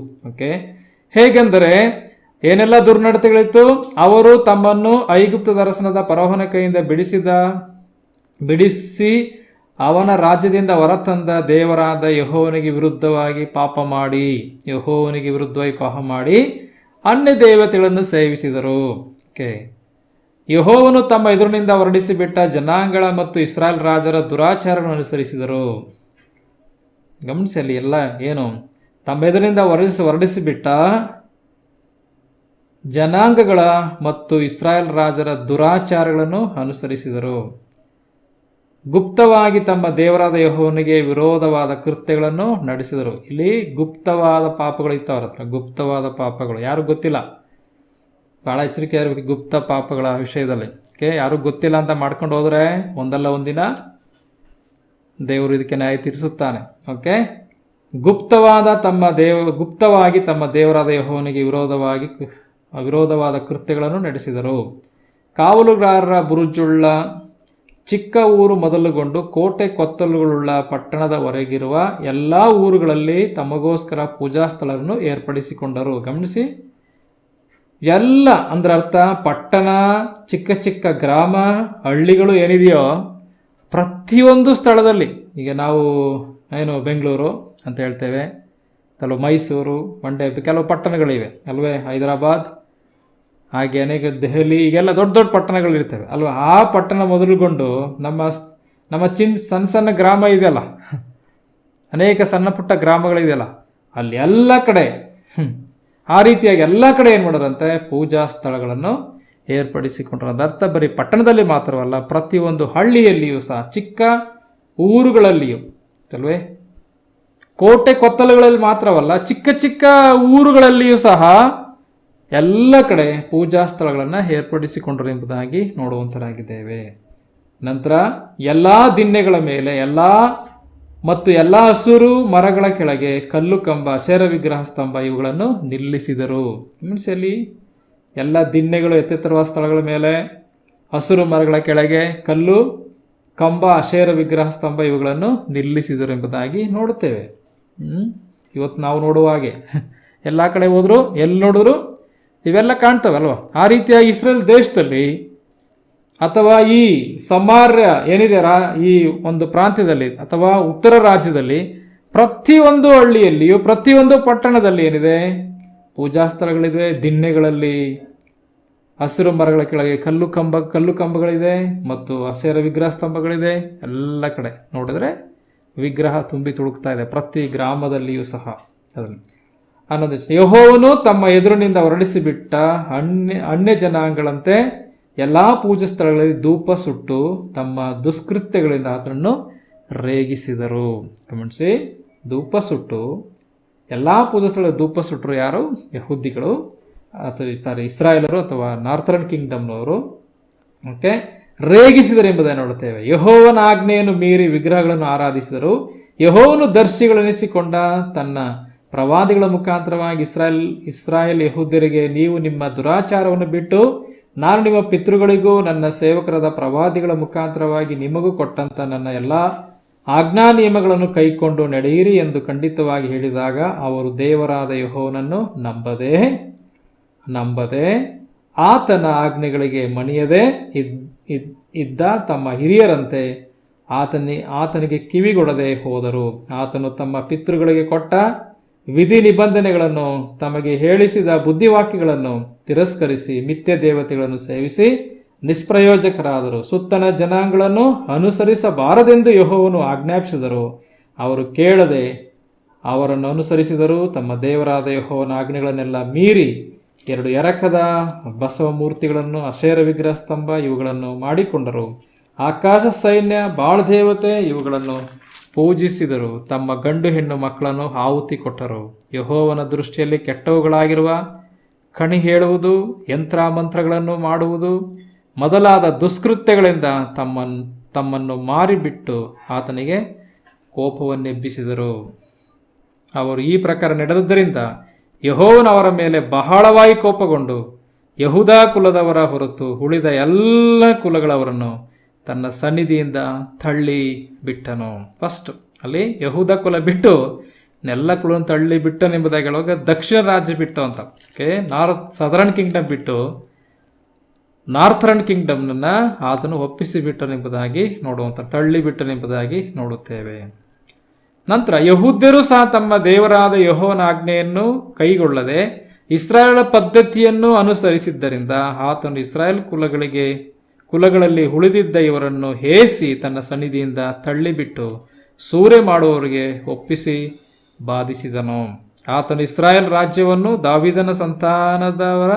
ಹೇಗೆಂದರೆ, ಏನೆಲ್ಲ ದುರ್ನಡತೆಗಳಿತ್ತು? ಅವರು ತಮ್ಮನ್ನು ಐಗುಪ್ತದ ಅರಸನಾದ ಫರೋಹನ ಕೈಯಿಂದ ಬಿಡಿಸಿ ಅವನ ರಾಜ್ಯದಿಂದ ಹೊರತಂದ ದೇವರಾದ ಯೆಹೋವನಿಗೆ ವಿರುದ್ಧವಾಗಿ ಪಾಪ ಮಾಡಿ ಅನ್ಯ ದೇವತೆಗಳನ್ನು ಸೇವಿಸಿದರು. ಯೆಹೋವನು ತಮ್ಮ ಎದುರಿನಿಂದ ಹೊರಡಿಸಿಬಿಟ್ಟ ಜನಾಂಗಗಳ ಮತ್ತು ಇಸ್ರಾಯೇಲ್ ರಾಜರ ದುರಾಚಾರಗಳನ್ನು ಅನುಸರಿಸಿದರು. ಗಮನಿಸಿ, ಅಲ್ಲಿ ಎಲ್ಲ ಏನು, ತಮ್ಮ ಎದುರಿನಿಂದ ಹೊರಡಿಸಿಬಿಟ್ಟ ಜನಾಂಗಗಳ ಮತ್ತು ಇಸ್ರಾಯೇಲ್ ರಾಜರ ದುರಾಚಾರಗಳನ್ನು ಅನುಸರಿಸಿದರು. ಗುಪ್ತವಾಗಿ ತಮ್ಮ ದೇವರಾದ ಯೆಹೋವನಿಗೆ ವಿರೋಧವಾದ ಕೃತ್ಯಗಳನ್ನು ನಡೆಸಿದರು. ಇಲ್ಲಿ ಗುಪ್ತವಾದ ಪಾಪಗಳು ಇತ್ತು ಅವ್ರ ಹತ್ರ, ಗುಪ್ತವಾದ ಪಾಪಗಳು. ಯಾರು ಗೊತ್ತಿಲ್ಲ, ಭಾಳ ಎಚ್ಚರಿಕೆ ಇರಬೇಕು ಗುಪ್ತ ಪಾಪಗಳ ವಿಷಯದಲ್ಲಿ. ಯಾರು ಗೊತ್ತಿಲ್ಲ ಅಂತ ಮಾಡ್ಕೊಂಡು ಹೋದರೆ ಒಂದಲ್ಲ ಒಂದಿನ ದೇವರು ಇದಕ್ಕೆ ನ್ಯಾಯ ತೀರಿಸುತ್ತಾನೆ. ಗುಪ್ತವಾಗಿ ತಮ್ಮ ದೇವರಾದ ಯೆಹೋವನಿಗೆ ವಿರೋಧವಾದ ಕೃತ್ಯಗಳನ್ನು ನಡೆಸಿದರು. ಕಾವಲುಗಾರರ ಬುರುಜುಳ್ಳ ಚಿಕ್ಕ ಊರು ಮೊದಲುಗೊಂಡು ಕೋಟೆ ಕೊತ್ತಲುಗಳುಳ್ಳ ಪಟ್ಟಣದವರೆಗಿರುವ ಎಲ್ಲ ಊರುಗಳಲ್ಲಿ ತಮಗೋಸ್ಕರ ಪೂಜಾ ಸ್ಥಳವನ್ನು ಏರ್ಪಡಿಸಿಕೊಂಡರು. ಗಮನಿಸಿ, ಎಲ್ಲ ಅಂದ್ರೆ ಅರ್ಥ, ಪಟ್ಟಣ, ಚಿಕ್ಕ ಚಿಕ್ಕ ಗ್ರಾಮ, ಹಳ್ಳಿಗಳು ಏನಿದೆಯೋ ಪ್ರತಿಯೊಂದು ಸ್ಥಳದಲ್ಲಿ, ಈಗ ನಾವು ಏನು ಬೆಂಗಳೂರು ಅಂತ ಹೇಳ್ತೇವೆ, ಕೆಲವು ಮೈಸೂರು, ಮಂಡ್ಯ, ಕೆಲವು ಪಟ್ಟಣಗಳಿವೆ ಅಲ್ವೇ, ಹೈದರಾಬಾದ್, ಹಾಗೆ ಅನೇಕ ದೆಹಲಿ, ಈಗೆಲ್ಲ ದೊಡ್ಡ ದೊಡ್ಡ ಪಟ್ಟಣಗಳಿರ್ತವೆ ಅಲ್ವಾ. ಆ ಪಟ್ಟಣ ಮೊದಲುಗೊಂಡು ನಮ್ಮ ಸಣ್ಣ ಸಣ್ಣ ಗ್ರಾಮ ಇದೆಯಲ್ಲ, ಅನೇಕ ಸಣ್ಣ ಪುಟ್ಟ ಗ್ರಾಮಗಳಿದೆಯಲ್ಲ, ಅಲ್ಲಿ ಎಲ್ಲ ಕಡೆ ಆ ರೀತಿಯಾಗಿ ಎಲ್ಲ ಕಡೆ ಏನು ಮಾಡೋರಂತೆ, ಪೂಜಾ ಸ್ಥಳಗಳನ್ನು ಏರ್ಪಡಿಸಿಕೊಂಡ್ರು. ಅದರ್ಥ ಬರೀ ಪಟ್ಟಣದಲ್ಲಿ ಮಾತ್ರವಲ್ಲ, ಪ್ರತಿಯೊಂದು ಹಳ್ಳಿಯಲ್ಲಿಯೂ ಸಹ, ಚಿಕ್ಕ ಊರುಗಳಲ್ಲಿಯೂ ಅಲ್ವೇ, ಕೋಟೆ ಕೊತ್ತಲುಗಳಲ್ಲಿ ಮಾತ್ರವಲ್ಲ, ಚಿಕ್ಕ ಚಿಕ್ಕ ಊರುಗಳಲ್ಲಿಯೂ ಸಹ ಎಲ್ಲ ಕಡೆ ಪೂಜಾ ಸ್ಥಳಗಳನ್ನು ಏರ್ಪಡಿಸಿಕೊಂಡರು ಎಂಬುದಾಗಿ ನೋಡುವಂತರಾಗಿದ್ದೇವೆ. ನಂತರ ಎಲ್ಲ ದಿಣ್ಣೆಗಳ ಮೇಲೆ ಮತ್ತು ಎಲ್ಲ ಹಸುರು ಮರಗಳ ಕೆಳಗೆ ಕಲ್ಲು ಕಂಬ, ಅಶೇರ ವಿಗ್ರಹ ಸ್ತಂಭ ಇವುಗಳನ್ನು ನಿಲ್ಲಿಸಿದರು. ಮನುಷ್ಯಲ್ಲಿ ಎಲ್ಲ ದಿಣ್ಣೆಗಳು, ಎತ್ತೆತ್ತರವಾದ ಸ್ಥಳಗಳ ಮೇಲೆ, ಹಸುರು ಮರಗಳ ಕೆಳಗೆ ಕಲ್ಲು ಕಂಬ, ಅಶೇರ ವಿಗ್ರಹ ಸ್ತಂಭ ಇವುಗಳನ್ನು ನಿಲ್ಲಿಸಿದರು ಎಂಬುದಾಗಿ ನೋಡುತ್ತೇವೆ. ಇವತ್ತು ನಾವು ನೋಡುವ ಹಾಗೆ ಎಲ್ಲ ಕಡೆ ಹೋದ್ರು, ಎಲ್ಲಿ ನೋಡಿದ್ರು ಇವೆಲ್ಲ ಕಾಣ್ತವಲ್ವ. ಆ ರೀತಿಯಾಗಿ ಇಸ್ರೇಲ್ ದೇಶದಲ್ಲಿ ಅಥವಾ ಈ ಸಮಾರ್ಯ ಏನಿದೆ ಈ ಒಂದು ಪ್ರಾಂತ್ಯದಲ್ಲಿ ಅಥವಾ ಉತ್ತರ ರಾಜ್ಯದಲ್ಲಿ ಪ್ರತಿಯೊಂದು ಹಳ್ಳಿಯಲ್ಲಿಯೂ ಪ್ರತಿಯೊಂದು ಪಟ್ಟಣದಲ್ಲಿ ಏನಿದೆ, ಪೂಜಾ ಸ್ಥಳಗಳಿವೆ. ದಿಣ್ಣೆಗಳಲ್ಲಿ ಹಸಿರು ಮರಗಳ ಕೆಳಗೆ ಕಲ್ಲು ಕಂಬಗಳಿದೆ ಮತ್ತು ಅಶೇರ ವಿಗ್ರಹ ಸ್ತಂಭಗಳಿದೆ. ಎಲ್ಲ ಕಡೆ ನೋಡಿದ್ರೆ ವಿಗ್ರಹ ತುಂಬಿ ತುಳುಕ್ತಾ ಇದೆ, ಪ್ರತಿ ಗ್ರಾಮದಲ್ಲಿಯೂ ಸಹ. ಅದನ್ನು ಯೆಹೋವನು ತಮ್ಮ ಎದುರಿನಿಂದ ಹೊರಡಿಸಿಬಿಟ್ಟ ಅನ್ಯ ಜನಾಂಗಗಳಂತೆ ಎಲ್ಲ ಪೂಜಾ ಸ್ಥಳಗಳಲ್ಲಿ ಧೂಪ ಸುಟ್ಟು ತಮ್ಮ ದುಷ್ಕೃತ್ಯಗಳಿಂದ ಆತನನ್ನು ರೇಗಿಸಿದರು. ಗಮನಿಸಿ, ಧೂಪ ಸುಟ್ಟು ಎಲ್ಲ ಪೂಜಾ ಸ್ಥಳಗಳಲ್ಲಿ ಧೂಪ ಸುಟ್ಟರು ಯಾರು? ಯಹೂದಿಗಳು ಅಥವಾ ಇಸ್ರಾಯೇಲರು ಅಥವಾ ನಾರ್ಥರ್ನ್ ಕಿಂಗ್ಡಮ್ನವರು. ಓಕೆ, ರೇಗಿಸಿದರು ಎಂಬುದನ್ನು ನೋಡುತ್ತೇವೆ. ಯೆಹೋವನ ಆಜ್ಞೆಯನ್ನು ಮೀರಿ ವಿಗ್ರಹಗಳನ್ನು ಆರಾಧಿಸಿದರು. ಯೆಹೋವನು ದರ್ಶಿಗಳೆನಿಸಿಕೊಂಡ ತನ್ನ ಪ್ರವಾದಿಗಳ ಮುಖಾಂತರವಾಗಿ ಇಸ್ರಾಯೇಲ್ ಯಹೂದ್ಯರಿಗೆ, ನೀವು ನಿಮ್ಮ ದುರಾಚಾರವನ್ನು ಬಿಟ್ಟು ನಾನು ನಿಮ್ಮ ಪಿತೃಗಳಿಗೂ ನನ್ನ ಸೇವಕರಾದ ಪ್ರವಾದಿಗಳ ಮುಖಾಂತರವಾಗಿ ನಿಮಗೂ ಕೊಟ್ಟಂತ ನನ್ನ ಎಲ್ಲ ಆಜ್ಞಾ ನಿಯಮಗಳನ್ನು ಕೈಕೊಂಡು ನಡೆಯಿರಿ ಎಂದು ಖಂಡಿತವಾಗಿ ಹೇಳಿದಾಗ, ಅವರು ದೇವರಾದ ಯೆಹೋವನನ್ನು ನಂಬದೆ ಆತನ ಆಜ್ಞೆಗಳಿಗೆ ಮಣಿಯದೆ ಇದ್ದ ತಮ್ಮ ಹಿರಿಯರಂತೆ ಆತನಿಗೆ ಕಿವಿಗೊಡದೆ ಹೋದರು. ಆತನು ತಮ್ಮ ಪಿತೃಗಳಿಗೆ ಕೊಟ್ಟ ವಿಧಿ ನಿಬಂಧನೆಗಳನ್ನು, ತಮಗೆ ಹೇಳಿಸಿದ ಬುದ್ಧಿವಾಕ್ಯಗಳನ್ನು ತಿರಸ್ಕರಿಸಿ ಮಿಥ್ಯ ದೇವತೆಗಳನ್ನು ಸೇವಿಸಿ ನಿಷ್ಪ್ರಯೋಜಕರಾದರು. ಸುತ್ತಣ ಜನಾಂಗಗಳನ್ನು ಅನುಸರಿಸಬಾರದೆಂದು ಯೆಹೋವನು ಆಜ್ಞಾಪಿಸಿದರು. ಅವರು ಕೇಳದೆ ಅವರನ್ನು ಅನುಸರಿಸಿದರು. ತಮ್ಮ ದೇವರಾದ ಯೆಹೋವನ ಆಜ್ಞೆಗಳನ್ನೆಲ್ಲ ಮೀರಿ 2 ಎರಕದ ಬಸವ ಮೂರ್ತಿಗಳನ್ನು, ಅಶೇರ ವಿಗ್ರಹ ಸ್ತಂಭ ಇವುಗಳನ್ನು ಮಾಡಿಕೊಂಡರು. ಆಕಾಶ ಸೈನ್ಯ, ಬಾಳ್ ದೇವತೆ ಇವುಗಳನ್ನು ಪೂಜಿಸಿದರು. ತಮ್ಮ ಗಂಡು ಹೆಣ್ಣು ಮಕ್ಕಳನ್ನು ಆಹುತಿ ಕೊಟ್ಟರು. ಯೆಹೋವನ ದೃಷ್ಟಿಯಲ್ಲಿ ಕೆಟ್ಟವುಗಳಾಗಿರುವ ಕಣಿ ಹೇಳುವುದು, ಯಂತ್ರ ಮಂತ್ರಗಳನ್ನು ಮಾಡುವುದು ಮೊದಲಾದ ದುಷ್ಕೃತ್ಯಗಳಿಂದ ತಮ್ಮನ್ನು ಮಾರಿಬಿಟ್ಟು ಆತನಿಗೆ ಕೋಪವನ್ನೆಬ್ಬಿಸಿದರು. ಅವರು ಈ ಪ್ರಕಾರ ನಡೆದುದರಿಂದ ಯೆಹೋವನು ಅವರ ಮೇಲೆ ಬಹಳವಾಗಿ ಕೋಪಗೊಂಡು ಯಹೂದ ಕುಲದವರ ಹೊರತು ಉಳಿದ ಎಲ್ಲ ಕುಲಗಳವರನ್ನು ತನ್ನ ಸನ್ನಿಧಿಯಿಂದ ತಳ್ಳಿ ಬಿಟ್ಟನು. ಫಸ್ಟ್ ಅಲ್ಲಿ ಯಹೂದ ಕುಲ ಬಿಟ್ಟು ಎಲ್ಲ ಕುಲವನ್ನು ತಳ್ಳಿ ಬಿಟ್ಟನೆಂಬುದಾಗಿ ಹೇಳುವಾಗ ದಕ್ಷಿಣ ರಾಜ್ಯ ಬಿಟ್ಟು ಅಂತ. ಓಕೆ, ಸದರ್ನ್ ಕಿಂಗ್ಡಮ್ ಬಿಟ್ಟು ನಾರ್ಥರ್ನ್ ಕಿಂಗ್ಡಮ್ನನ್ನ ಆತನು ಒಪ್ಪಿಸಿ ಬಿಟ್ಟನೆಂಬುದಾಗಿ ತಳ್ಳಿ ಬಿಟ್ಟನೆಂಬುದಾಗಿ ನೋಡುತ್ತೇವೆ. ನಂತರ ಯಹೂದ್ಯರು ಸಹ ತಮ್ಮ ದೇವರಾದ ಯೆಹೋವನ ಆಜ್ಞೆಯನ್ನು ಕೈಗೊಳ್ಳದೆ ಇಸ್ರಾಯೇಲ್ ಪದ್ಧತಿಯನ್ನು ಅನುಸರಿಸಿದ್ದರಿಂದ ಆತನು ಇಸ್ರಾಯೇಲ್ ಕುಲಗಳಲ್ಲಿ ಉಳಿದಿದ್ದ ಇವರನ್ನು ಹೇಸಿ ತನ್ನ ಸನ್ನಿಧಿಯಿಂದ ತಳ್ಳಿಬಿಟ್ಟು ಸೂರೆ ಮಾಡುವವರಿಗೆ ಒಪ್ಪಿಸಿ ಬಾಧಿಸಿದನು. ಆತನು ಇಸ್ರಾಯೇಲ್ ರಾಜ್ಯವನ್ನು ದಾವೀದನ ಸಂತಾನದವರ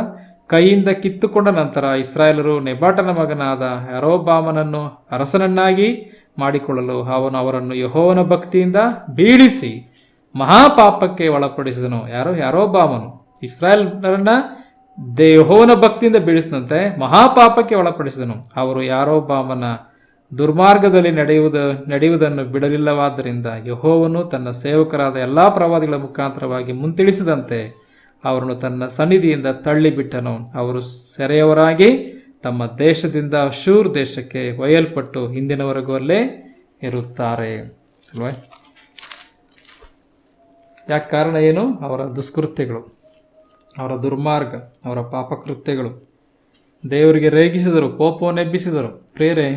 ಕೈಯಿಂದ ಕಿತ್ತುಕೊಂಡ ನಂತರ ಇಸ್ರಾಯೇಲರು ನೆಬಾಟನ ಮಗನಾದ ಯಾರೊಬ್ಬಾಮನನ್ನು ಅರಸನನ್ನಾಗಿ ಮಾಡಿಕೊಳ್ಳಲು ಅವನು ಅವರನ್ನು ಯೆಹೋವನ ಭಕ್ತಿಯಿಂದ ಬೀಳಿಸಿ ಮಹಾಪಾಪಕ್ಕೆ ಒಳಪಡಿಸಿದನು. ಯಾರೊಬ್ಬಾಮನು ಇಸ್ರಾಯೇಲರನ್ನ ಯೆಹೋವನ ಭಕ್ತಿಯಿಂದ ಬೀಳಿಸಿದಂತೆ ಮಹಾಪಾಪಕ್ಕೆ ಒಳಪಡಿಸಿದನು. ಅವರು ಯಾರೊಬ್ಬಾಮನ ದುರ್ಮಾರ್ಗದಲ್ಲಿ ನಡೆಯುವುದನ್ನು ಬಿಡಲಿಲ್ಲವಾದ್ದರಿಂದ ಯೆಹೋವನು ತನ್ನ ಸೇವಕರಾದ ಎಲ್ಲಾ ಪ್ರವಾದಿಗಳ ಮುಖಾಂತರವಾಗಿ ಮುಂತಿಳಿಸಿದಂತೆ ಅವರನ್ನು ತನ್ನ ಸನ್ನಿಧಿಯಿಂದ ತಳ್ಳಿಬಿಟ್ಟನು. ಅವರು ಸೆರೆಯವರಾಗಿ ತಮ್ಮ ದೇಶದಿಂದ ಅಶ್ಶೂರ್ ದೇಶಕ್ಕೆ ಒಯ್ಯಲ್ಪಟ್ಟು ಹಿಂದಿನವರೆಗೂ ಅಲ್ಲೇ ಇರುತ್ತಾರೆ ಅಲ್ವಾ. ಯಾಕೆ ಕಾರಣ ಏನು? ಅವರ ದುಷ್ಕೃತ್ಯಗಳು, ಅವರ ದುರ್ಮಾರ್ಗ, ಅವರ ಪಾಪಕೃತ್ಯಗಳು. ದೇವರಿಗೆ ರೇಗಿಸಿದರು, ಕೋಪವನ್ನು ಎಬ್ಬಿಸಿದರು. ಪ್ರೇರೆ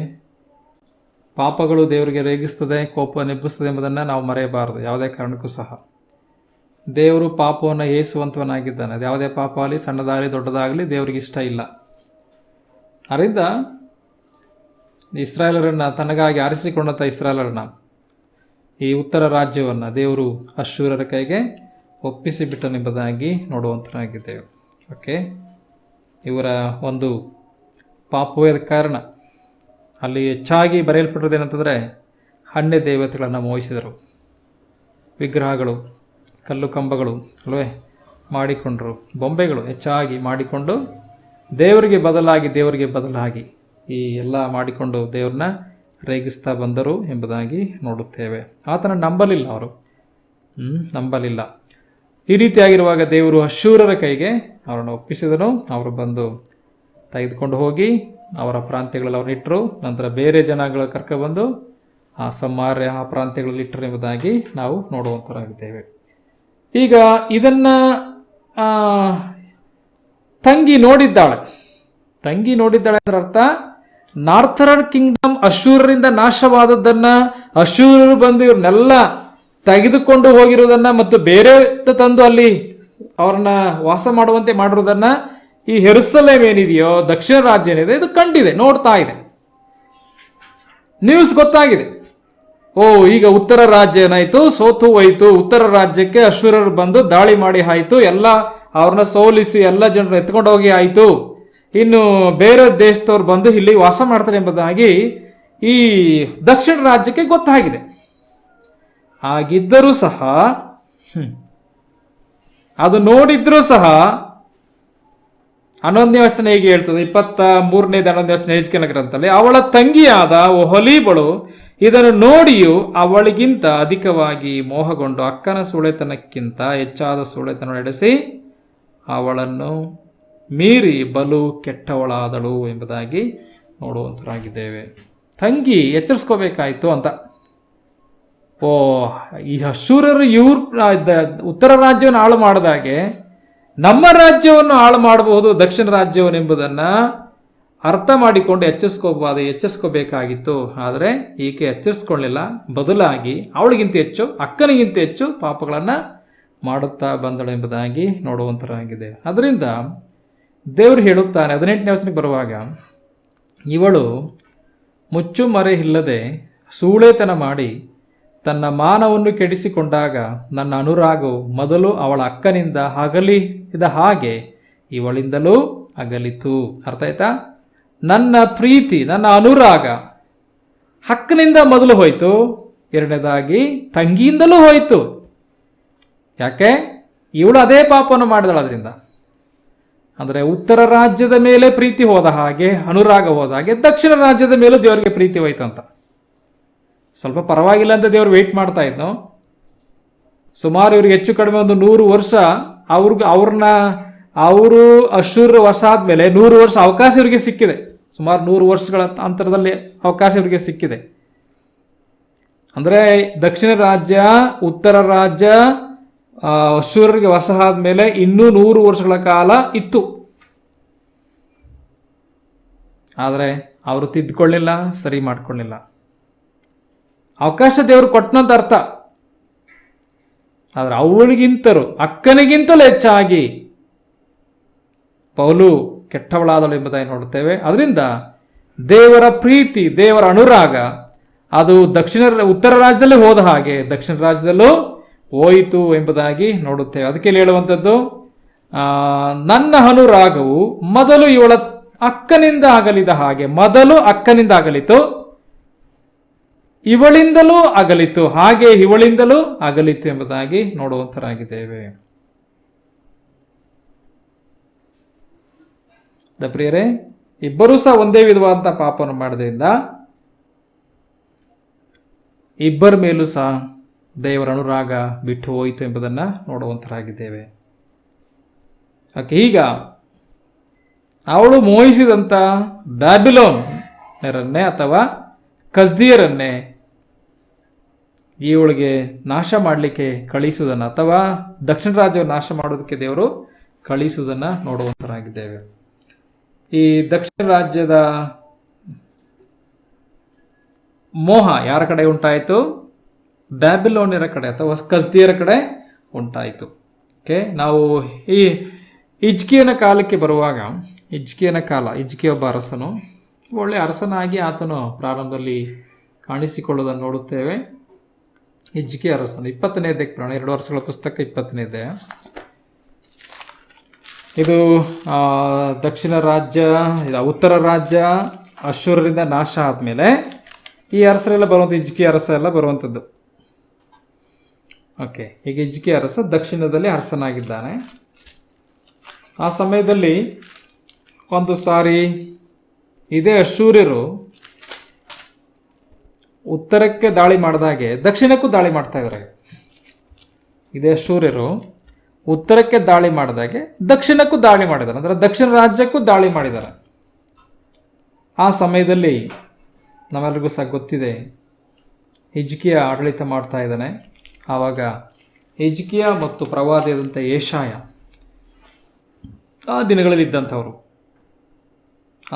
ಪಾಪಗಳು ದೇವರಿಗೆ ರೇಗಿಸ್ತದೆ, ಕೋಪ ನೆಬ್ಬಿಸ್ತದೆ ಎಂಬುದನ್ನು ನಾವು ಮರೆಯಬಾರದು ಯಾವುದೇ ಕಾರಣಕ್ಕೂ ಸಹ. ದೇವರು ಪಾಪವನ್ನು ಏಸುವಂತವನಾಗಿದ್ದಾನೆ. ಅದು ಯಾವುದೇ ಪಾಪ ಆಗಲಿ, ಸಣ್ಣದಾಗಲಿ ದೊಡ್ಡದಾಗಲಿ ದೇವರಿಗೆ ಇಷ್ಟ ಇಲ್ಲ. ಅದರಿಂದ ಇಸ್ರಾಯೇಲರನ್ನು, ತನಗಾಗಿ ಆರಿಸಿಕೊಂಡಂಥ ಇಸ್ರಾಯೇಲರನ್ನು, ಈ ಉತ್ತರ ರಾಜ್ಯವನ್ನು ದೇವರು ಅಶ್ಶೂರರ ಕೈಗೆ ಒಪ್ಪಿಸಿಬಿಟ್ಟನೆಂಬುದಾಗಿ ನೋಡುವಂತನಾಗಿದ್ದೇವೆ. ಓಕೆ, ಇವರ ಒಂದು ಪಾಪವೇ ಕಾರಣ. ಅಲ್ಲಿ ಹೆಚ್ಚಾಗಿ ಬರೆಯಲ್ಪಟ್ಟಿರೋದೇನಂತಂದರೆ, ಅನ್ಯ ದೇವತೆಗಳನ್ನು ಮೋಹಿಸಿದರು, ವಿಗ್ರಹಗಳು, ಕಲ್ಲು ಕಂಬಗಳು ಅಲ್ವೇ ಮಾಡಿಕೊಂಡರು, ಬೊಂಬೆಗಳು ಹೆಚ್ಚಾಗಿ ಮಾಡಿಕೊಂಡು ದೇವರಿಗೆ ಬದಲಾಗಿ ಈ ಎಲ್ಲ ಮಾಡಿಕೊಂಡು ದೇವ್ರನ್ನ ರೇಗಿಸ್ತಾ ಬಂದರು ಎಂಬುದಾಗಿ ನೋಡುತ್ತೇವೆ. ಆತನ ನಂಬಲಿಲ್ಲ ಅವರು, ನಂಬಲಿಲ್ಲ. ಈ ರೀತಿಯಾಗಿರುವಾಗ ದೇವರು ಅಶ್ಶೂರರ ಕೈಗೆ ಅವರನ್ನು ಒಪ್ಪಿಸಿದನು. ಅವರು ಬಂದು ತೆಗೆದುಕೊಂಡು ಹೋಗಿ ಅವರ ಪ್ರಾಂತ್ಯಗಳಲ್ಲಿ ಅವ್ರನ್ನ ಇಟ್ಟರು. ನಂತರ ಬೇರೆ ಜನಗಳ ಕರ್ಕೊಬಂದು ಆ ಸಮಾರ್ಯ ಆ ಪ್ರಾಂತ್ಯಗಳಲ್ಲಿ ಇಟ್ಟರು ಎಂಬುದಾಗಿ ನಾವು ನೋಡುವಂತರಾಗಿದ್ದೇವೆ. ಈಗ ಇದನ್ನು ತಂಗಿ ನೋಡಿದ್ದಾಳೆ ಅದರ ಅರ್ಥ, ನಾರ್ಥರನ್ ಕಿಂಗ್ಡಮ್ ಅಶ್ಶೂರರಿಂದ ನಾಶವಾದದ್ದನ್ನು, ಅಶ್ಶೂರರು ಬಂದು ಇವ್ರನ್ನೆಲ್ಲ ತೆಗೆದುಕೊಂಡು ಹೋಗಿರುವುದನ್ನು ಮತ್ತು ಬೇರೆ ತಂದು ಅಲ್ಲಿ ಅವ್ರನ್ನ ವಾಸ ಮಾಡುವಂತೆ ಮಾಡಿರೋದನ್ನು ಈ ಯೆರೂಸಲೇಮ್ ಏನಿದೆಯೋ, ದಕ್ಷಿಣ ರಾಜ್ಯ ಏನಿದೆ, ಇದು ಕಂಡಿದೆ, ನೋಡ್ತಾ ಇದೆ, ನ್ಯೂಸ್ ಗೊತ್ತಾಗಿದೆ. ಈಗ ಉತ್ತರ ರಾಜ್ಯ ಏನಾಯ್ತು, ಸೋತು ಹೋಯ್ತು. ಉತ್ತರ ರಾಜ್ಯಕ್ಕೆ ಅಶ್ಶೂರರು ಬಂದು ದಾಳಿ ಮಾಡಿ ಆಯ್ತು, ಎಲ್ಲ ಅವ್ರನ್ನ ಸೋಲಿಸಿ ಎಲ್ಲ ಜನರು ಎತ್ಕೊಂಡು ಹೋಗಿ ಆಯ್ತು. ಇನ್ನು ಬೇರೆ ದೇಶದವ್ರು ಬಂದು ಇಲ್ಲಿ ವಾಸ ಮಾಡ್ತಾರೆ ಎಂಬುದಾಗಿ ಈ ದಕ್ಷಿಣ ರಾಜ್ಯಕ್ಕೆ ಗೊತ್ತಾಗಿದೆ. ಆಗಿದ್ದರೂ ಸಹ, ಅದು ನೋಡಿದ್ರೂ ಸಹ 11ನೇ ವಚನ ಹೇಗೆ ಹೇಳ್ತದೆ, 23ನೇ 11ನೇ ವಚನ ಹೆಜ್ಕೇಲನ ಗ್ರಂಥದಲ್ಲಿ, ಅವಳ ತಂಗಿಯಾದ ಒಹೊಲೀಬಳು ಇದನ್ನು ನೋಡಿಯೂ ಅವಳಿಗಿಂತ ಅಧಿಕವಾಗಿ ಮೋಹಗೊಂಡು ಅಕ್ಕನ ಸೂಳೆತನಕ್ಕಿಂತ ಹೆಚ್ಚಾದ ಸೂಳೆತನ ನಡೆಸಿ ಅವಳನ್ನು ಮೀರಿ ಬಲು ಕೆಟ್ಟವಳಾದಳು ಎಂಬುದಾಗಿ ನೋಡುವಂತರಾಗಿದ್ದೇವೆ. ತಂಗಿ ಎಚ್ಚರಿಸ್ಕೋಬೇಕಾಯ್ತು ಅಂತ. ಈ ಅಶ್ಶೂರರು ಉತ್ತರ ರಾಜ್ಯವನ್ನು ಹಾಳು ಮಾಡಿದಾಗೆ ನಮ್ಮ ರಾಜ್ಯವನ್ನು ಹಾಳು ಮಾಡಬಹುದು, ದಕ್ಷಿಣ ರಾಜ್ಯವನ್ನು ಎಂಬುದನ್ನು ಅರ್ಥ ಮಾಡಿಕೊಂಡು ಎಚ್ಚರಿಸ್ಕೋಬೇಕಾಗಿತ್ತು. ಆದರೆ ಈಕೆ ಎಚ್ಚರಿಸ್ಕೊಳ್ಳಿಲ್ಲ, ಬದಲಾಗಿ ಅವಳಿಗಿಂತ ಹೆಚ್ಚು, ಅಕ್ಕನಿಗಿಂತ ಹೆಚ್ಚು ಪಾಪಗಳನ್ನು ಮಾಡುತ್ತಾ ಬಂದಳು ಎಂಬುದಾಗಿ ನೋಡುವಂತರಾಗಿದೆ. ಅದರಿಂದ ದೇವರು ಹೇಳುತ್ತಾನೆ 18ನೇ ವಚನಕ್ಕೆ ಬರುವಾಗ, ಇವಳು ಮುಚ್ಚುಮರೆ ಇಲ್ಲದೆ ಸೂಳೆತನ ಮಾಡಿ ತನ್ನ ಮಾನವನ್ನು ಕೆಡಿಸಿಕೊಂಡಾಗ ನನ್ನ ಅನುರಾಗವು ಮೊದಲು ಅವಳ ಅಕ್ಕನಿಂದ ಅಗಲಿದ ಹಾಗೆ ಇವಳಿಂದಲೂ ಅಗಲಿತು. ಅರ್ಥ ಆಯ್ತಾ? ನನ್ನ ಪ್ರೀತಿ, ನನ್ನ ಅನುರಾಗ ಅಕ್ಕನಿಂದ ಮೊದಲು ಹೋಯ್ತು, ಎರಡನೇದಾಗಿ ತಂಗಿಯಿಂದಲೂ ಹೋಯ್ತು. ಯಾಕೆ? ಇವಳು ಅದೇ ಪಾಪವನ್ನು ಮಾಡಿದಳು. ಅದರಿಂದ ಅಂದರೆ ಉತ್ತರ ರಾಜ್ಯದ ಮೇಲೆ ಪ್ರೀತಿ ಹೋದ ಹಾಗೆ, ಅನುರಾಗ ಹೋದ ಹಾಗೆ ದಕ್ಷಿಣ ರಾಜ್ಯದ ಮೇಲೂ ದೇವರಿಗೆ ಪ್ರೀತಿ ಹೋಯ್ತಂತ. ಸ್ವಲ್ಪ ಪರವಾಗಿಲ್ಲ ಅಂತ ದೇವರು ವೆಯ್ಟ್ ಮಾಡ್ತಾ ಇದ್ನು. ಸುಮಾರು ಇವ್ರಿಗೆ ಹೆಚ್ಚು ಕಡಿಮೆ ಒಂದು 100 ವರ್ಷ ಅವರು ಅಶ್ಶೂರ ವಶ ಆದ್ಮೇಲೆ 100 ವರ್ಷ ಅವಕಾಶ ಇವರಿಗೆ ಸಿಕ್ಕಿದೆ. ಸುಮಾರು 100 ವರ್ಷಗಳ ಅಂತರದಲ್ಲಿ ಅವಕಾಶ ಇವರಿಗೆ ಸಿಕ್ಕಿದೆ. ಅಂದರೆ ದಕ್ಷಿಣ ರಾಜ್ಯ, ಉತ್ತರ ರಾಜ್ಯ ಅಶ್ಶೂರರಿಗೆ ವಶ ಆದ್ಮೇಲೆ ಇನ್ನೂ 100 ವರ್ಷಗಳ ಕಾಲ ಇತ್ತು. ಆದರೆ ಅವರು ತಿದ್ದುಕೊಳ್ಳಿಲ್ಲ, ಸರಿ ಮಾಡ್ಕೊಳ್ಳಿಲ್ಲ. ಅವಕಾಶ ದೇವರು ಕೊಟ್ಟನಂತ ಅರ್ಥ. ಆದರೆ ಅವಳಿಗಿಂತಲೂ, ಅಕ್ಕನಿಗಿಂತಲೂ ಹೆಚ್ಚಾಗಿ ಪೌಲು ಕೆಟ್ಟವಳಾದಳು ಎಂಬುದಾಗಿ ನೋಡುತ್ತೇವೆ. ಅದರಿಂದ ದೇವರ ಪ್ರೀತಿ, ದೇವರ ಅನುರಾಗ ಅದು ಉತ್ತರ ರಾಜ್ಯದಲ್ಲಿ ಹೋದ ಹಾಗೆ ದಕ್ಷಿಣ ರಾಜ್ಯದಲ್ಲೂ ಹೋಯಿತು ಎಂಬುದಾಗಿ ನೋಡುತ್ತೇವೆ. ಅದಕ್ಕೆ ಹೇಳುವಂಥದ್ದು, ನನ್ನ ಅನುರಾಗವು ಮೊದಲು ಇವಳ ಅಕ್ಕನಿಂದ ಅಗಲಿದ ಹಾಗೆ, ಮೊದಲು ಅಕ್ಕನಿಂದ ಅಗಲಿತು, ಇವಳಿಂದಲೂ ಅಗಲಿತು, ಹಾಗೆ ಇವಳಿಂದಲೂ ಅಗಲಿತು ಎಂಬುದಾಗಿ ನೋಡುವಂತರಾಗಿದ್ದೇವೆ. ಪ್ರಿಯರೇ, ಇಬ್ಬರೂ ಸಹ ಒಂದೇ ವಿಧವಾದಂತಹ ಪಾಪವನ್ನು ಮಾಡೋದ್ರಿಂದ ಇಬ್ಬರ ಮೇಲೂ ಸಹ ದೇವರ ಅನುರಾಗ ಬಿಟ್ಟು ಹೋಯಿತು ಎಂಬುದನ್ನು ನೋಡುವಂತರಾಗಿದ್ದೇವೆ. ಈಗ ಅವಳು ಮೋಹಿಸಿದಂಥ ಬ್ಯಾಬಿಲೋನ್ಯರನ್ನೇ ಅಥವಾ ಕಸ್ದಿಯರನ್ನೇ ಇವಳಿಗೆ ನಾಶ ಮಾಡಲಿಕ್ಕೆ ಕಳಿಸುವುದನ್ನು, ಅಥವಾ ದಕ್ಷಿಣ ರಾಜ್ಯವನ್ನು ನಾಶ ಮಾಡೋದಕ್ಕೆ ದೇವರು ಕಳಿಸುವುದನ್ನು ನೋಡುವಂತರಾಗಿದ್ದೇವೆ. ಈ ದಕ್ಷಿಣ ರಾಜ್ಯದ ಮೋಹ ಯಾರ ಕಡೆ ಉಂಟಾಯಿತು? ಬ್ಯಾಬಿಲೋನ್ಯರ ಕಡೆ ಅಥವಾ ಕಸ್ದಿಯರ ಕಡೆ ಉಂಟಾಯಿತು. ಓಕೆ, ನಾವು ಈ ಹಿಜ್ಕೀಯನ ಕಾಲಕ್ಕೆ ಬರುವಾಗ, ಹಿಜ್ಕೀಯನ ಕಾಲ, ಹಿಜ್ಕೀಯ ಒಬ್ಬ ಅರಸನು, ಒಳ್ಳೆ ಅರಸನಾಗಿ ಆತನು ಪ್ರಾರಂಭದಲ್ಲಿ ಕಾಣಿಸಿಕೊಳ್ಳುವುದನ್ನು ನೋಡುತ್ತೇವೆ. ಹಿಜ್ಕೀಯ ಅರಸನು 20ನೇ ಅಧ್ಯಾಯಕ್ಕೆ ಬರೋಣ. 2 ವರ್ಷಗಳ ಪುಸ್ತಕ 20ನೇ ಅಧ್ಯಾಯ. ಇದು ದಕ್ಷಿಣ ರಾಜ್ಯ, ಉತ್ತರ ರಾಜ್ಯ ಅಶ್ಶೂರರಿಂದ ನಾಶ ಆದಮೇಲೆ ಈ ಅರಸರೆಲ್ಲ ಬರುವಂಥ, ಹಿಜ್ಕೀಯ ಅರಸ ಎಲ್ಲ ಬರುವಂಥದ್ದು. ಓಕೆ, ಈಗ ಹಿಜ್ಕೀಯ ಅರಸ ದಕ್ಷಿಣದಲ್ಲಿ ಅರಸನಾಗಿದ್ದಾನೆ. ಆ ಸಮಯದಲ್ಲಿ ಒಂದು ಸಾರಿ ಇದೇ ಅಶ್ಶೂರ್ಯರು ಉತ್ತರಕ್ಕೆ ದಾಳಿ ಮಾಡಿದಾಗೆ ದಕ್ಷಿಣಕ್ಕೂ ದಾಳಿ ಮಾಡ್ತಾ ಇದ್ದಾರೆ. ಇದೇ ಅಶ್ಶೂರ್ಯರು ಉತ್ತರಕ್ಕೆ ದಾಳಿ ಮಾಡಿದಾಗೆ ದಕ್ಷಿಣಕ್ಕೂ ದಾಳಿ ಮಾಡಿದ್ದಾರೆ, ಅಂದರೆ ದಕ್ಷಿಣ ರಾಜ್ಯಕ್ಕೂ ದಾಳಿ ಮಾಡಿದ್ದಾರೆ. ಆ ಸಮಯದಲ್ಲಿ ನಮ್ಮೆಲ್ಲರಿಗೂ ಸಹ ಗೊತ್ತಿದೆ, ಹಿಜ್ಕೀಯ ಆಡಳಿತ ಮಾಡ್ತಾ ಇದ್ದಾನೆ. ಆವಾಗ ಹಿಜ್ಕೀಯ ಮತ್ತು ಪ್ರವಾದಿಯಾದಂಥ ಯೆಶಾಯ ಆ ದಿನಗಳಲ್ಲಿ ಇದ್ದಂಥವರು.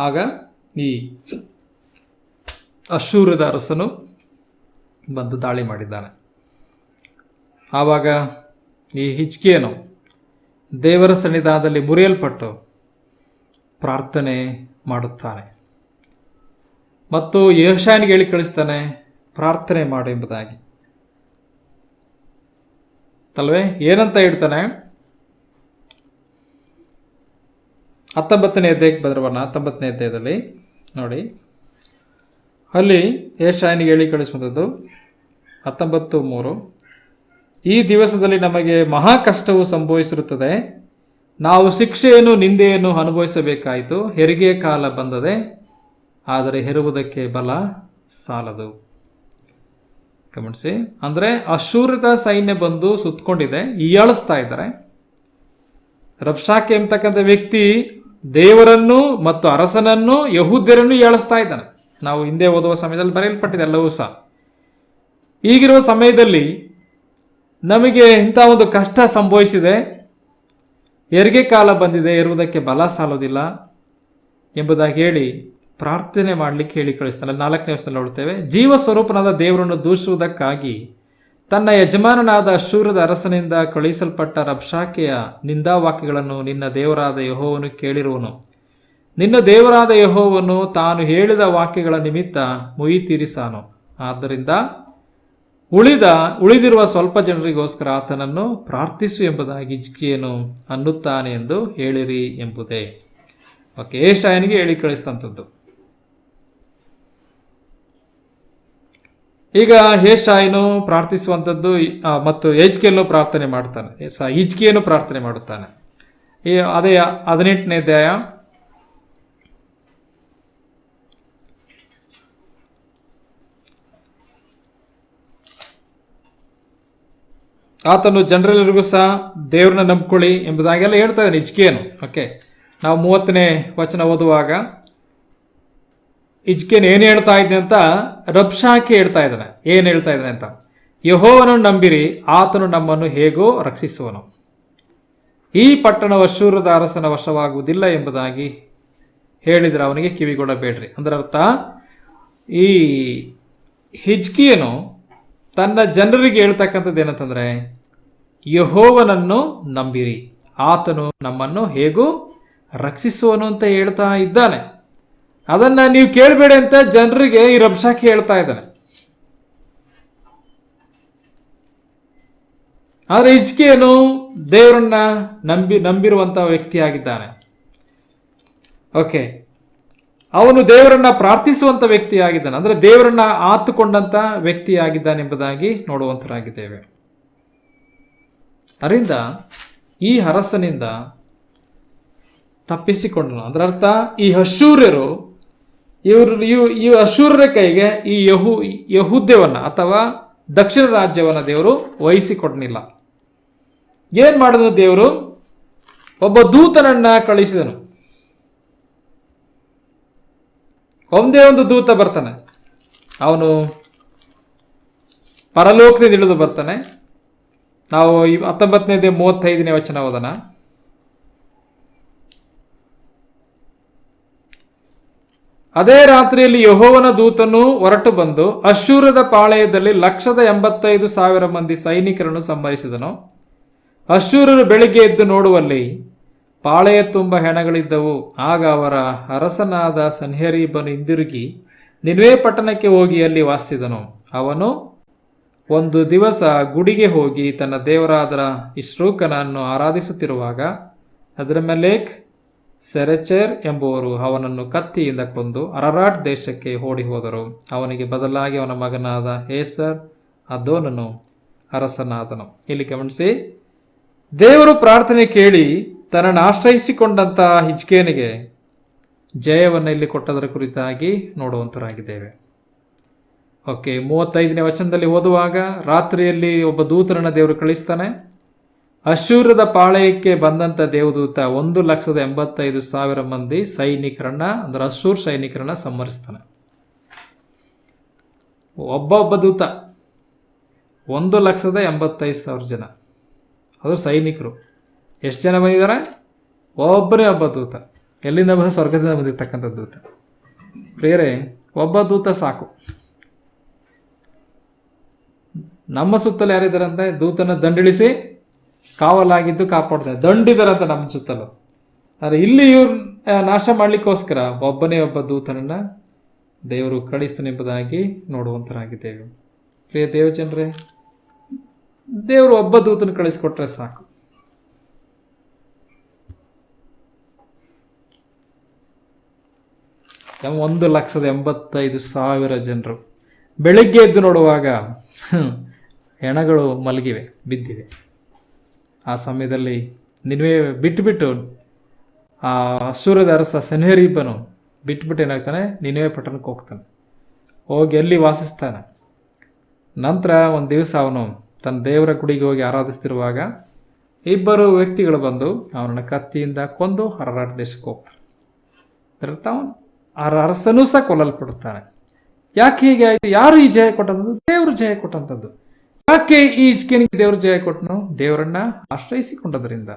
ಆಗ ಈ ಅಶ್ಶೂರದ ಅರಸನು ಬಂದು ದಾಳಿ ಮಾಡಿದ್ದಾನೆ. ಆವಾಗ ಈ ಹಿಜ್ಕೀಯನು ದೇವರ ಸನ್ನಿಧಾನದಲ್ಲಿ ಮುರಿಯಲ್ಪಟ್ಟು ಪ್ರಾರ್ಥನೆ ಮಾಡುತ್ತಾನೆ ಮತ್ತು ಯೆಶಾಯನಿಗೆ ಹೇಳಿ ಕಳಿಸ್ತಾನೆ, ಪ್ರಾರ್ಥನೆ ಮಾಡು ಎಂಬುದಾಗಿ ಅಲ್ವೇ. ಏನಂತ ಹೇಳ್ತಾನೆ? 19ನೇ ಅಧ್ಯಾಯಕ್ಕೆ ಬರೋಣ. 19ನೇ ಅಧ್ಯಾಯದಲ್ಲಿ ನೋಡಿ, ಅಲ್ಲಿ ಯೆಶಾಯನಿಗೆ ಹೇಳಿ ಕಳಿಸುವಂಥದ್ದು 19:3. ಈ ದಿವಸದಲ್ಲಿ ನಮಗೆ ಮಹಾ ಕಷ್ಟವು ಸಂಭವಿಸಿರುತ್ತದೆ, ನಾವು ಶಿಕ್ಷೆಯನ್ನು ನಿಂದೆಯನ್ನು ಅನುಭವಿಸಬೇಕಾಯಿತು. ಹೆರಿಗೆಯ ಕಾಲ ಬಂದದೆ, ಆದರೆ ಹೆರುವುದಕ್ಕೆ ಬಲ ಸಾಲದು. ಗಮನಿಸಿ, ಅಂದರೆ ಅಶ್ಶೂರದ ಸೈನ್ಯ ಬಂದು ಸುತ್ತಕೊಂಡಿದೆ, ಹೀಯಾಳಿಸ್ತಾ ಇದ್ದಾರೆ. ರಬ್ಷಾಕೆ ಎಂಬತಕ್ಕಂಥ ವ್ಯಕ್ತಿ ದೇವರನ್ನು ಮತ್ತು ಅರಸನನ್ನು, ಯಹೂದ್ಯರನ್ನು ಹೀಯಾಳಿಸ್ತಾ ಇದ್ದಾನೆ. ನಾವು ಹಿಂದೆ ಓದುವ ಸಮಯದಲ್ಲಿ ಬರೆಯಲ್ಪಟ್ಟಿದೆ ಎಲ್ಲವೂ ಸಹ. ಈಗಿರುವ ಸಮಯದಲ್ಲಿ ನಮಗೆ ಇಂಥ ಒಂದು ಕಷ್ಟ ಸಂಭವಿಸಿದೆ, ಹೆರಿಗೆ ಕಾಲ ಬಂದಿದೆ, ಇರುವುದಕ್ಕೆ ಬಲ ಸಾಲೋದಿಲ್ಲ ಎಂಬುದಾಗಿ ಹೇಳಿ ಪ್ರಾರ್ಥನೆ ಮಾಡಲಿಕ್ಕೆ ಹೇಳಿ ಕಳಿಸ್ತಾನೆ. 4ನೇ ವರ್ಷದಲ್ಲಿ ನೋಡ್ತೇವೆ, ಜೀವ ಸ್ವರೂಪನಾದ ದೇವರನ್ನು ದೂಷಿಸುವುದಕ್ಕಾಗಿ ತನ್ನ ಯಜಮಾನನಾದ ಅಶ್ಶೂರದ ಅರಸನಿಂದ ಕಳುಹಿಸಲ್ಪಟ್ಟ ರಬ್ಷಾಕೆಯ ನಿಂದಾವಾಕ್ಯಗಳನ್ನು ನಿನ್ನ ದೇವರಾದ ಯೆಹೋವನು ಕೇಳಿರುವನು. ನಿನ್ನ ದೇವರಾದ ಯೆಹೋವನು ತಾನು ಹೇಳಿದ ವಾಕ್ಯಗಳ ನಿಮಿತ್ತ ಮುಯಿ ತೀರಿಸಾನು. ಆದ್ದರಿಂದ ಉಳಿದಿರುವ ಸ್ವಲ್ಪ ಜನರಿಗೋಸ್ಕರ ಆತನನ್ನು ಪ್ರಾರ್ಥಿಸು ಎಂಬುದಾಗಿ ಹಿಜ್ಕೀಯನು ಅನ್ನುತ್ತಾನೆ ಎಂದು ಹೇಳಿರಿ ಎಂಬುದೇ. ಓಕೆ, ಯೆಶಾಯನಿಗೆ ಹೇಳಿ ಕಳಿಸಿದಂಥದ್ದು. ಈಗ ಯೆಶಾಯನು ಪ್ರಾರ್ಥಿಸುವಂಥದ್ದು ಮತ್ತು ಹಿಜ್ಕೀಯನು ಪ್ರಾರ್ಥನೆ ಮಾಡ್ತಾನೆ. ಹಿಜ್ಕೀಯನು ಪ್ರಾರ್ಥನೆ ಮಾಡುತ್ತಾನೆ. ಅದೇ 18ನೇ ಅಧ್ಯಾಯ ಆತನು ಜನರೆಲ್ಲರಿಗೂ ಸಹ ದೇವ್ರನ್ನ ನಂಬ್ಕೊಳ್ಳಿ ಎಂಬುದಾಗೆಲ್ಲ ಹೇಳ್ತಾ ಇದ್ದಾನೆ ಹಿಜ್ಕೀಯನು. ಓಕೆ, ನಾವು 30ನೇ ವಚನ ಓದುವಾಗ ಹಿಜ್ಕೀಯನು ಏನು ಹೇಳ್ತಾ ಇದ್ದಾನೆ ಅಂತ ರಬ್ಷಾಕೆ ಹೇಳ್ತಾ ಇದ್ದಾನೆ. ಏನು ಹೇಳ್ತಾ ಇದ್ದಾನೆ ಅಂತ, ಯೆಹೋವನನ್ನು ನಂಬಿರಿ, ಆತನು ನಮ್ಮನ್ನು ಹೇಗೋ ರಕ್ಷಿಸುವನು. ಈ ಪಟ್ಟಣವು ಅಶ್ಶೂರದ ಅರಸನ ವಶವಾಗುವುದಿಲ್ಲ ಎಂಬುದಾಗಿ ಹೇಳಿದರೆ ಅವನಿಗೆ ಕಿವಿಗೊಡಬೇಡ್ರಿ. ಅದರ ಅರ್ಥ, ಈ ಹಿಜ್ಕೀಯನು ತನ್ನ ಜನರಿಗೆ ಹೇಳ್ತಕ್ಕಂಥದ್ದು ಏನಂತಂದರೆ, ಯೆಹೋವನನ್ನು ನಂಬಿರಿ, ಆತನು ನಮ್ಮನ್ನು ಹೇಗೂ ರಕ್ಷಿಸುವನು ಅಂತ ಹೇಳ್ತಾ ಇದ್ದಾನೆ. ಅದನ್ನ ನೀವು ಕೇಳಬೇಡಿ ಅಂತ ಜನರಿಗೆ ಈ ರಬ್ಷಾಕೆ ಹೇಳ್ತಾ ಇದ್ದಾನೆ. ಆದರೆ ಹಿಜ್ಕೀಯನು ದೇವರನ್ನ ನಂಬಿರುವಂತ ವ್ಯಕ್ತಿಯಾಗಿದ್ದಾನೆ. ಓಕೆ, ಅವನು ದೇವರನ್ನ ಪ್ರಾರ್ಥಿಸುವಂತ ವ್ಯಕ್ತಿಯಾಗಿದ್ದಾನೆ, ಅಂದ್ರೆ ದೇವರನ್ನ ಆತುಕೊಂಡಂತ ವ್ಯಕ್ತಿಯಾಗಿದ್ದಾನೆ ಎಂಬುದಾಗಿ ನೋಡುವಂತರಾಗಿದ್ದೇವೆ. ಅದರಿಂದ ಈ ಅರಸನಿಂದ ತಪ್ಪಿಸಿಕೊಂಡನು. ಅದರ ಅರ್ಥ, ಈ ಅಶ್ಶೂರ್ಯರು ಈ ಅಶ್ಶೂರ್ಯರ ಕೈಗೆ ಈ ಯಹೂದ್ಯವನ್ನ ಅಥವಾ ದಕ್ಷಿಣ ರಾಜ್ಯವನ್ನ ದೇವರು ವಹಿಸಿಕೊಡಲಿಲ್ಲ. ಏನ್ ಮಾಡಿದ ದೇವರು? ಒಬ್ಬ ದೂತನನ್ನ ಕಳಿಸಿದನು. ಒಂದೇ ಒಂದು ದೂತ ಬರ್ತಾನೆ, ಅವನು ಪರಲೋಕದಿಂದ ಇಳಿದು ಬರ್ತಾನೆ. ನಾವು 19ನೇ 35ನೇ ವಚನ ಓದೋಣ. ಅದೇ ರಾತ್ರಿಯಲ್ಲಿ ಯೆಹೋವನ ದೂತನು ಹೊರಟು ಬಂದು ಅಶ್ಶೂರದ ಪಾಳೆಯದಲ್ಲಿ 185,000 ಮಂದಿ ಸೈನಿಕರನ್ನು ಸಂಹರಿಸಿದನು. ಅಶ್ಶೂರರು ಬೆಳಿಗ್ಗೆ ಎದ್ದು ನೋಡುವಲ್ಲಿ ಪಾಳೆಯ ತುಂಬ ಹೆಣಗಳಿದ್ದವು. ಆಗ ಅವರ ಅರಸನಾದ ಸನ್ಹೇರೀಬನು ಹಿಂದಿರುಗಿ ನಿನ್ವೆ ಪಟ್ಟಣಕ್ಕೆ ಹೋಗಿ ಅಲ್ಲಿ ವಾಸಿಸಿದನು. ಅವನು ಒಂದು ದಿವಸ ಗುಡಿಗೆ ಹೋಗಿ ತನ್ನ ದೇವರಾದ ಇಶ್ರೂಕನನ್ನು ಆರಾಧಿಸುತ್ತಿರುವಾಗ ಅದ್ರಮೆಲೆಕ್ ಸೆರೆಚೆರ್ ಎಂಬುವರು ಅವನನ್ನು ಕತ್ತಿಯಿಂದ ಕೊಂದು ಅರರಾಟ್ ದೇಶಕ್ಕೆ ಓಡಿ ಹೋದರು. ಅವನಿಗೆ ಬದಲಾಗಿ ಅವನ ಮಗನಾದ ಏಸರ್ ಅದೋನನು ಅರಸನಾದನು. ಇಲ್ಲಿ ಗಮನಿಸಿ, ದೇವರು ಪ್ರಾರ್ಥನೆ ಕೇಳಿ ತನ್ನನ್ನು ಆಶ್ರಯಿಸಿಕೊಂಡಂತ ಹಿಜ್ಕೀಯನಿಗೆ ಜಯವನ್ನು ಇಲ್ಲಿ ಕೊಟ್ಟದರ ಕುರಿತಾಗಿ ನೋಡುವಂತರಾಗಿದ್ದೇವೆ. ಓಕೆ, 35ನೇ ವಚನದಲ್ಲಿ ಓದುವಾಗ ರಾತ್ರಿಯಲ್ಲಿ ಒಬ್ಬ ದೂತನನ್ನು ದೇವರು ಕಳಿಸ್ತಾನೆ. ಅಶ್ಶೂರದ ಪಾಳೆಯಕ್ಕೆ ಬಂದಂತ ದೇವದೂತ 185,000 ಮಂದಿ ಸೈನಿಕರನ್ನ, ಅಂದ್ರೆ ಅಶ್ಶೂರ್ ಸೈನಿಕರನ್ನ ಸಂಹರಿಸ್ತಾನೆ. ಒಬ್ಬ ದೂತ 185,000 ಜನ, ಅದು ಸೈನಿಕರು. ಎಷ್ಟು ಜನ ಬಂದಿದ್ದಾರೆ? ಒಬ್ಬನೇ ಒಬ್ಬ ದೂತ. ಎಲ್ಲಿಂದ ಬಂದ? ಸ್ವರ್ಗದಿಂದ ಬಂದಿರ್ತಕ್ಕಂಥ ದೂತ. ಪ್ರಿಯರೇ, ಒಬ್ಬ ದೂತ ಸಾಕು. ನಮ್ಮ ಸುತ್ತಲೂ ಯಾರಿದ್ದಾರಂತೆ? ದೂತನ ದಂಡಿಳಿಸಿ ಕಾವಲಾಗಿದ್ದು ಕಾಪಾಡ್ತಾರೆ, ದಂಡಿದಾರಂತ ನಮ್ಮ ಸುತ್ತಲೂ. ಆದರೆ ಇಲ್ಲಿ ಇವ್ರು ನಾಶ ಮಾಡ್ಲಿಕ್ಕೋಸ್ಕರ ಒಬ್ಬನೇ ಒಬ್ಬ ದೂತನನ್ನ ದೇವರು ಕಳಿಸ್ತಾನೆಂಬುದಾಗಿ ನೋಡುವಂತರಾಗಿದ್ದೇವೆ. ಪ್ರಿಯ ದೇವಜನರೇ, ದೇವರು ಒಬ್ಬ ದೂತನ ಕಳಿಸಿಕೊಟ್ರೆ ಸಾಕು. ನಮ್ಮ 185,000 ಜನರು ಬೆಳಿಗ್ಗೆ ಎದ್ದು ನೋಡುವಾಗ ಹೆಣಗಳು ಮಲಗಿವೆ, ಬಿದ್ದಿವೆ. ಆ ಸಮಯದಲ್ಲಿ ನಿನ್ವೆ ಬಿಟ್ಟುಬಿಟ್ಟು ಆ ಅಶ್ಶೂರದ ಅರಸ ಸನ್ಹೇರೀಬನು ಬಿಟ್ಬಿಟ್ಟು ಏನಾಗ್ತಾನೆ? ನಿನ್ವೆ ಪಟ್ಟಣಕ್ಕೆ ಹೋಗ್ತಾನೆ. ಹೋಗಿ ಅಲ್ಲಿ ವಾಸಿಸ್ತಾನೆ. ನಂತರ ಒಂದು ದಿವಸ ಅವನು ತನ್ನ ದೇವರ ಗುಡಿಗೆ ಹೋಗಿ ಆರಾಧಿಸ್ತಿರುವಾಗ ಇಬ್ಬರು ವ್ಯಕ್ತಿಗಳು ಬಂದು ಅವನನ್ನು ಕತ್ತಿಯಿಂದ ಕೊಂದು ಅರರಾಟ್ ದೇಶಕ್ಕೆ ಹೋಗ್ತಾರೆ. ಅದರರ್ಥ ಅವನು ಅರಸನೂ ಸಹ ಕೊಲ್ಲಲ್ಪಡುತ್ತಾನೆ. ಯಾಕೆ ಹೀಗೆ ಆಯಿತು? ಯಾರು ಈ ಜಯ ಕೊಟ್ಟಂಥದ್ದು? ದೇವರು ಜಯ ಕೊಟ್ಟಂಥದ್ದು. ಯಾಕೆ ಈ ಹಿಜ್ಕೀಯನಿಗೆ ದೇವರು ಜಯ ಕೊಟ್ಟನು? ದೇವರನ್ನ ಆಶ್ರಯಿಸಿಕೊಂಡದ್ರಿಂದ,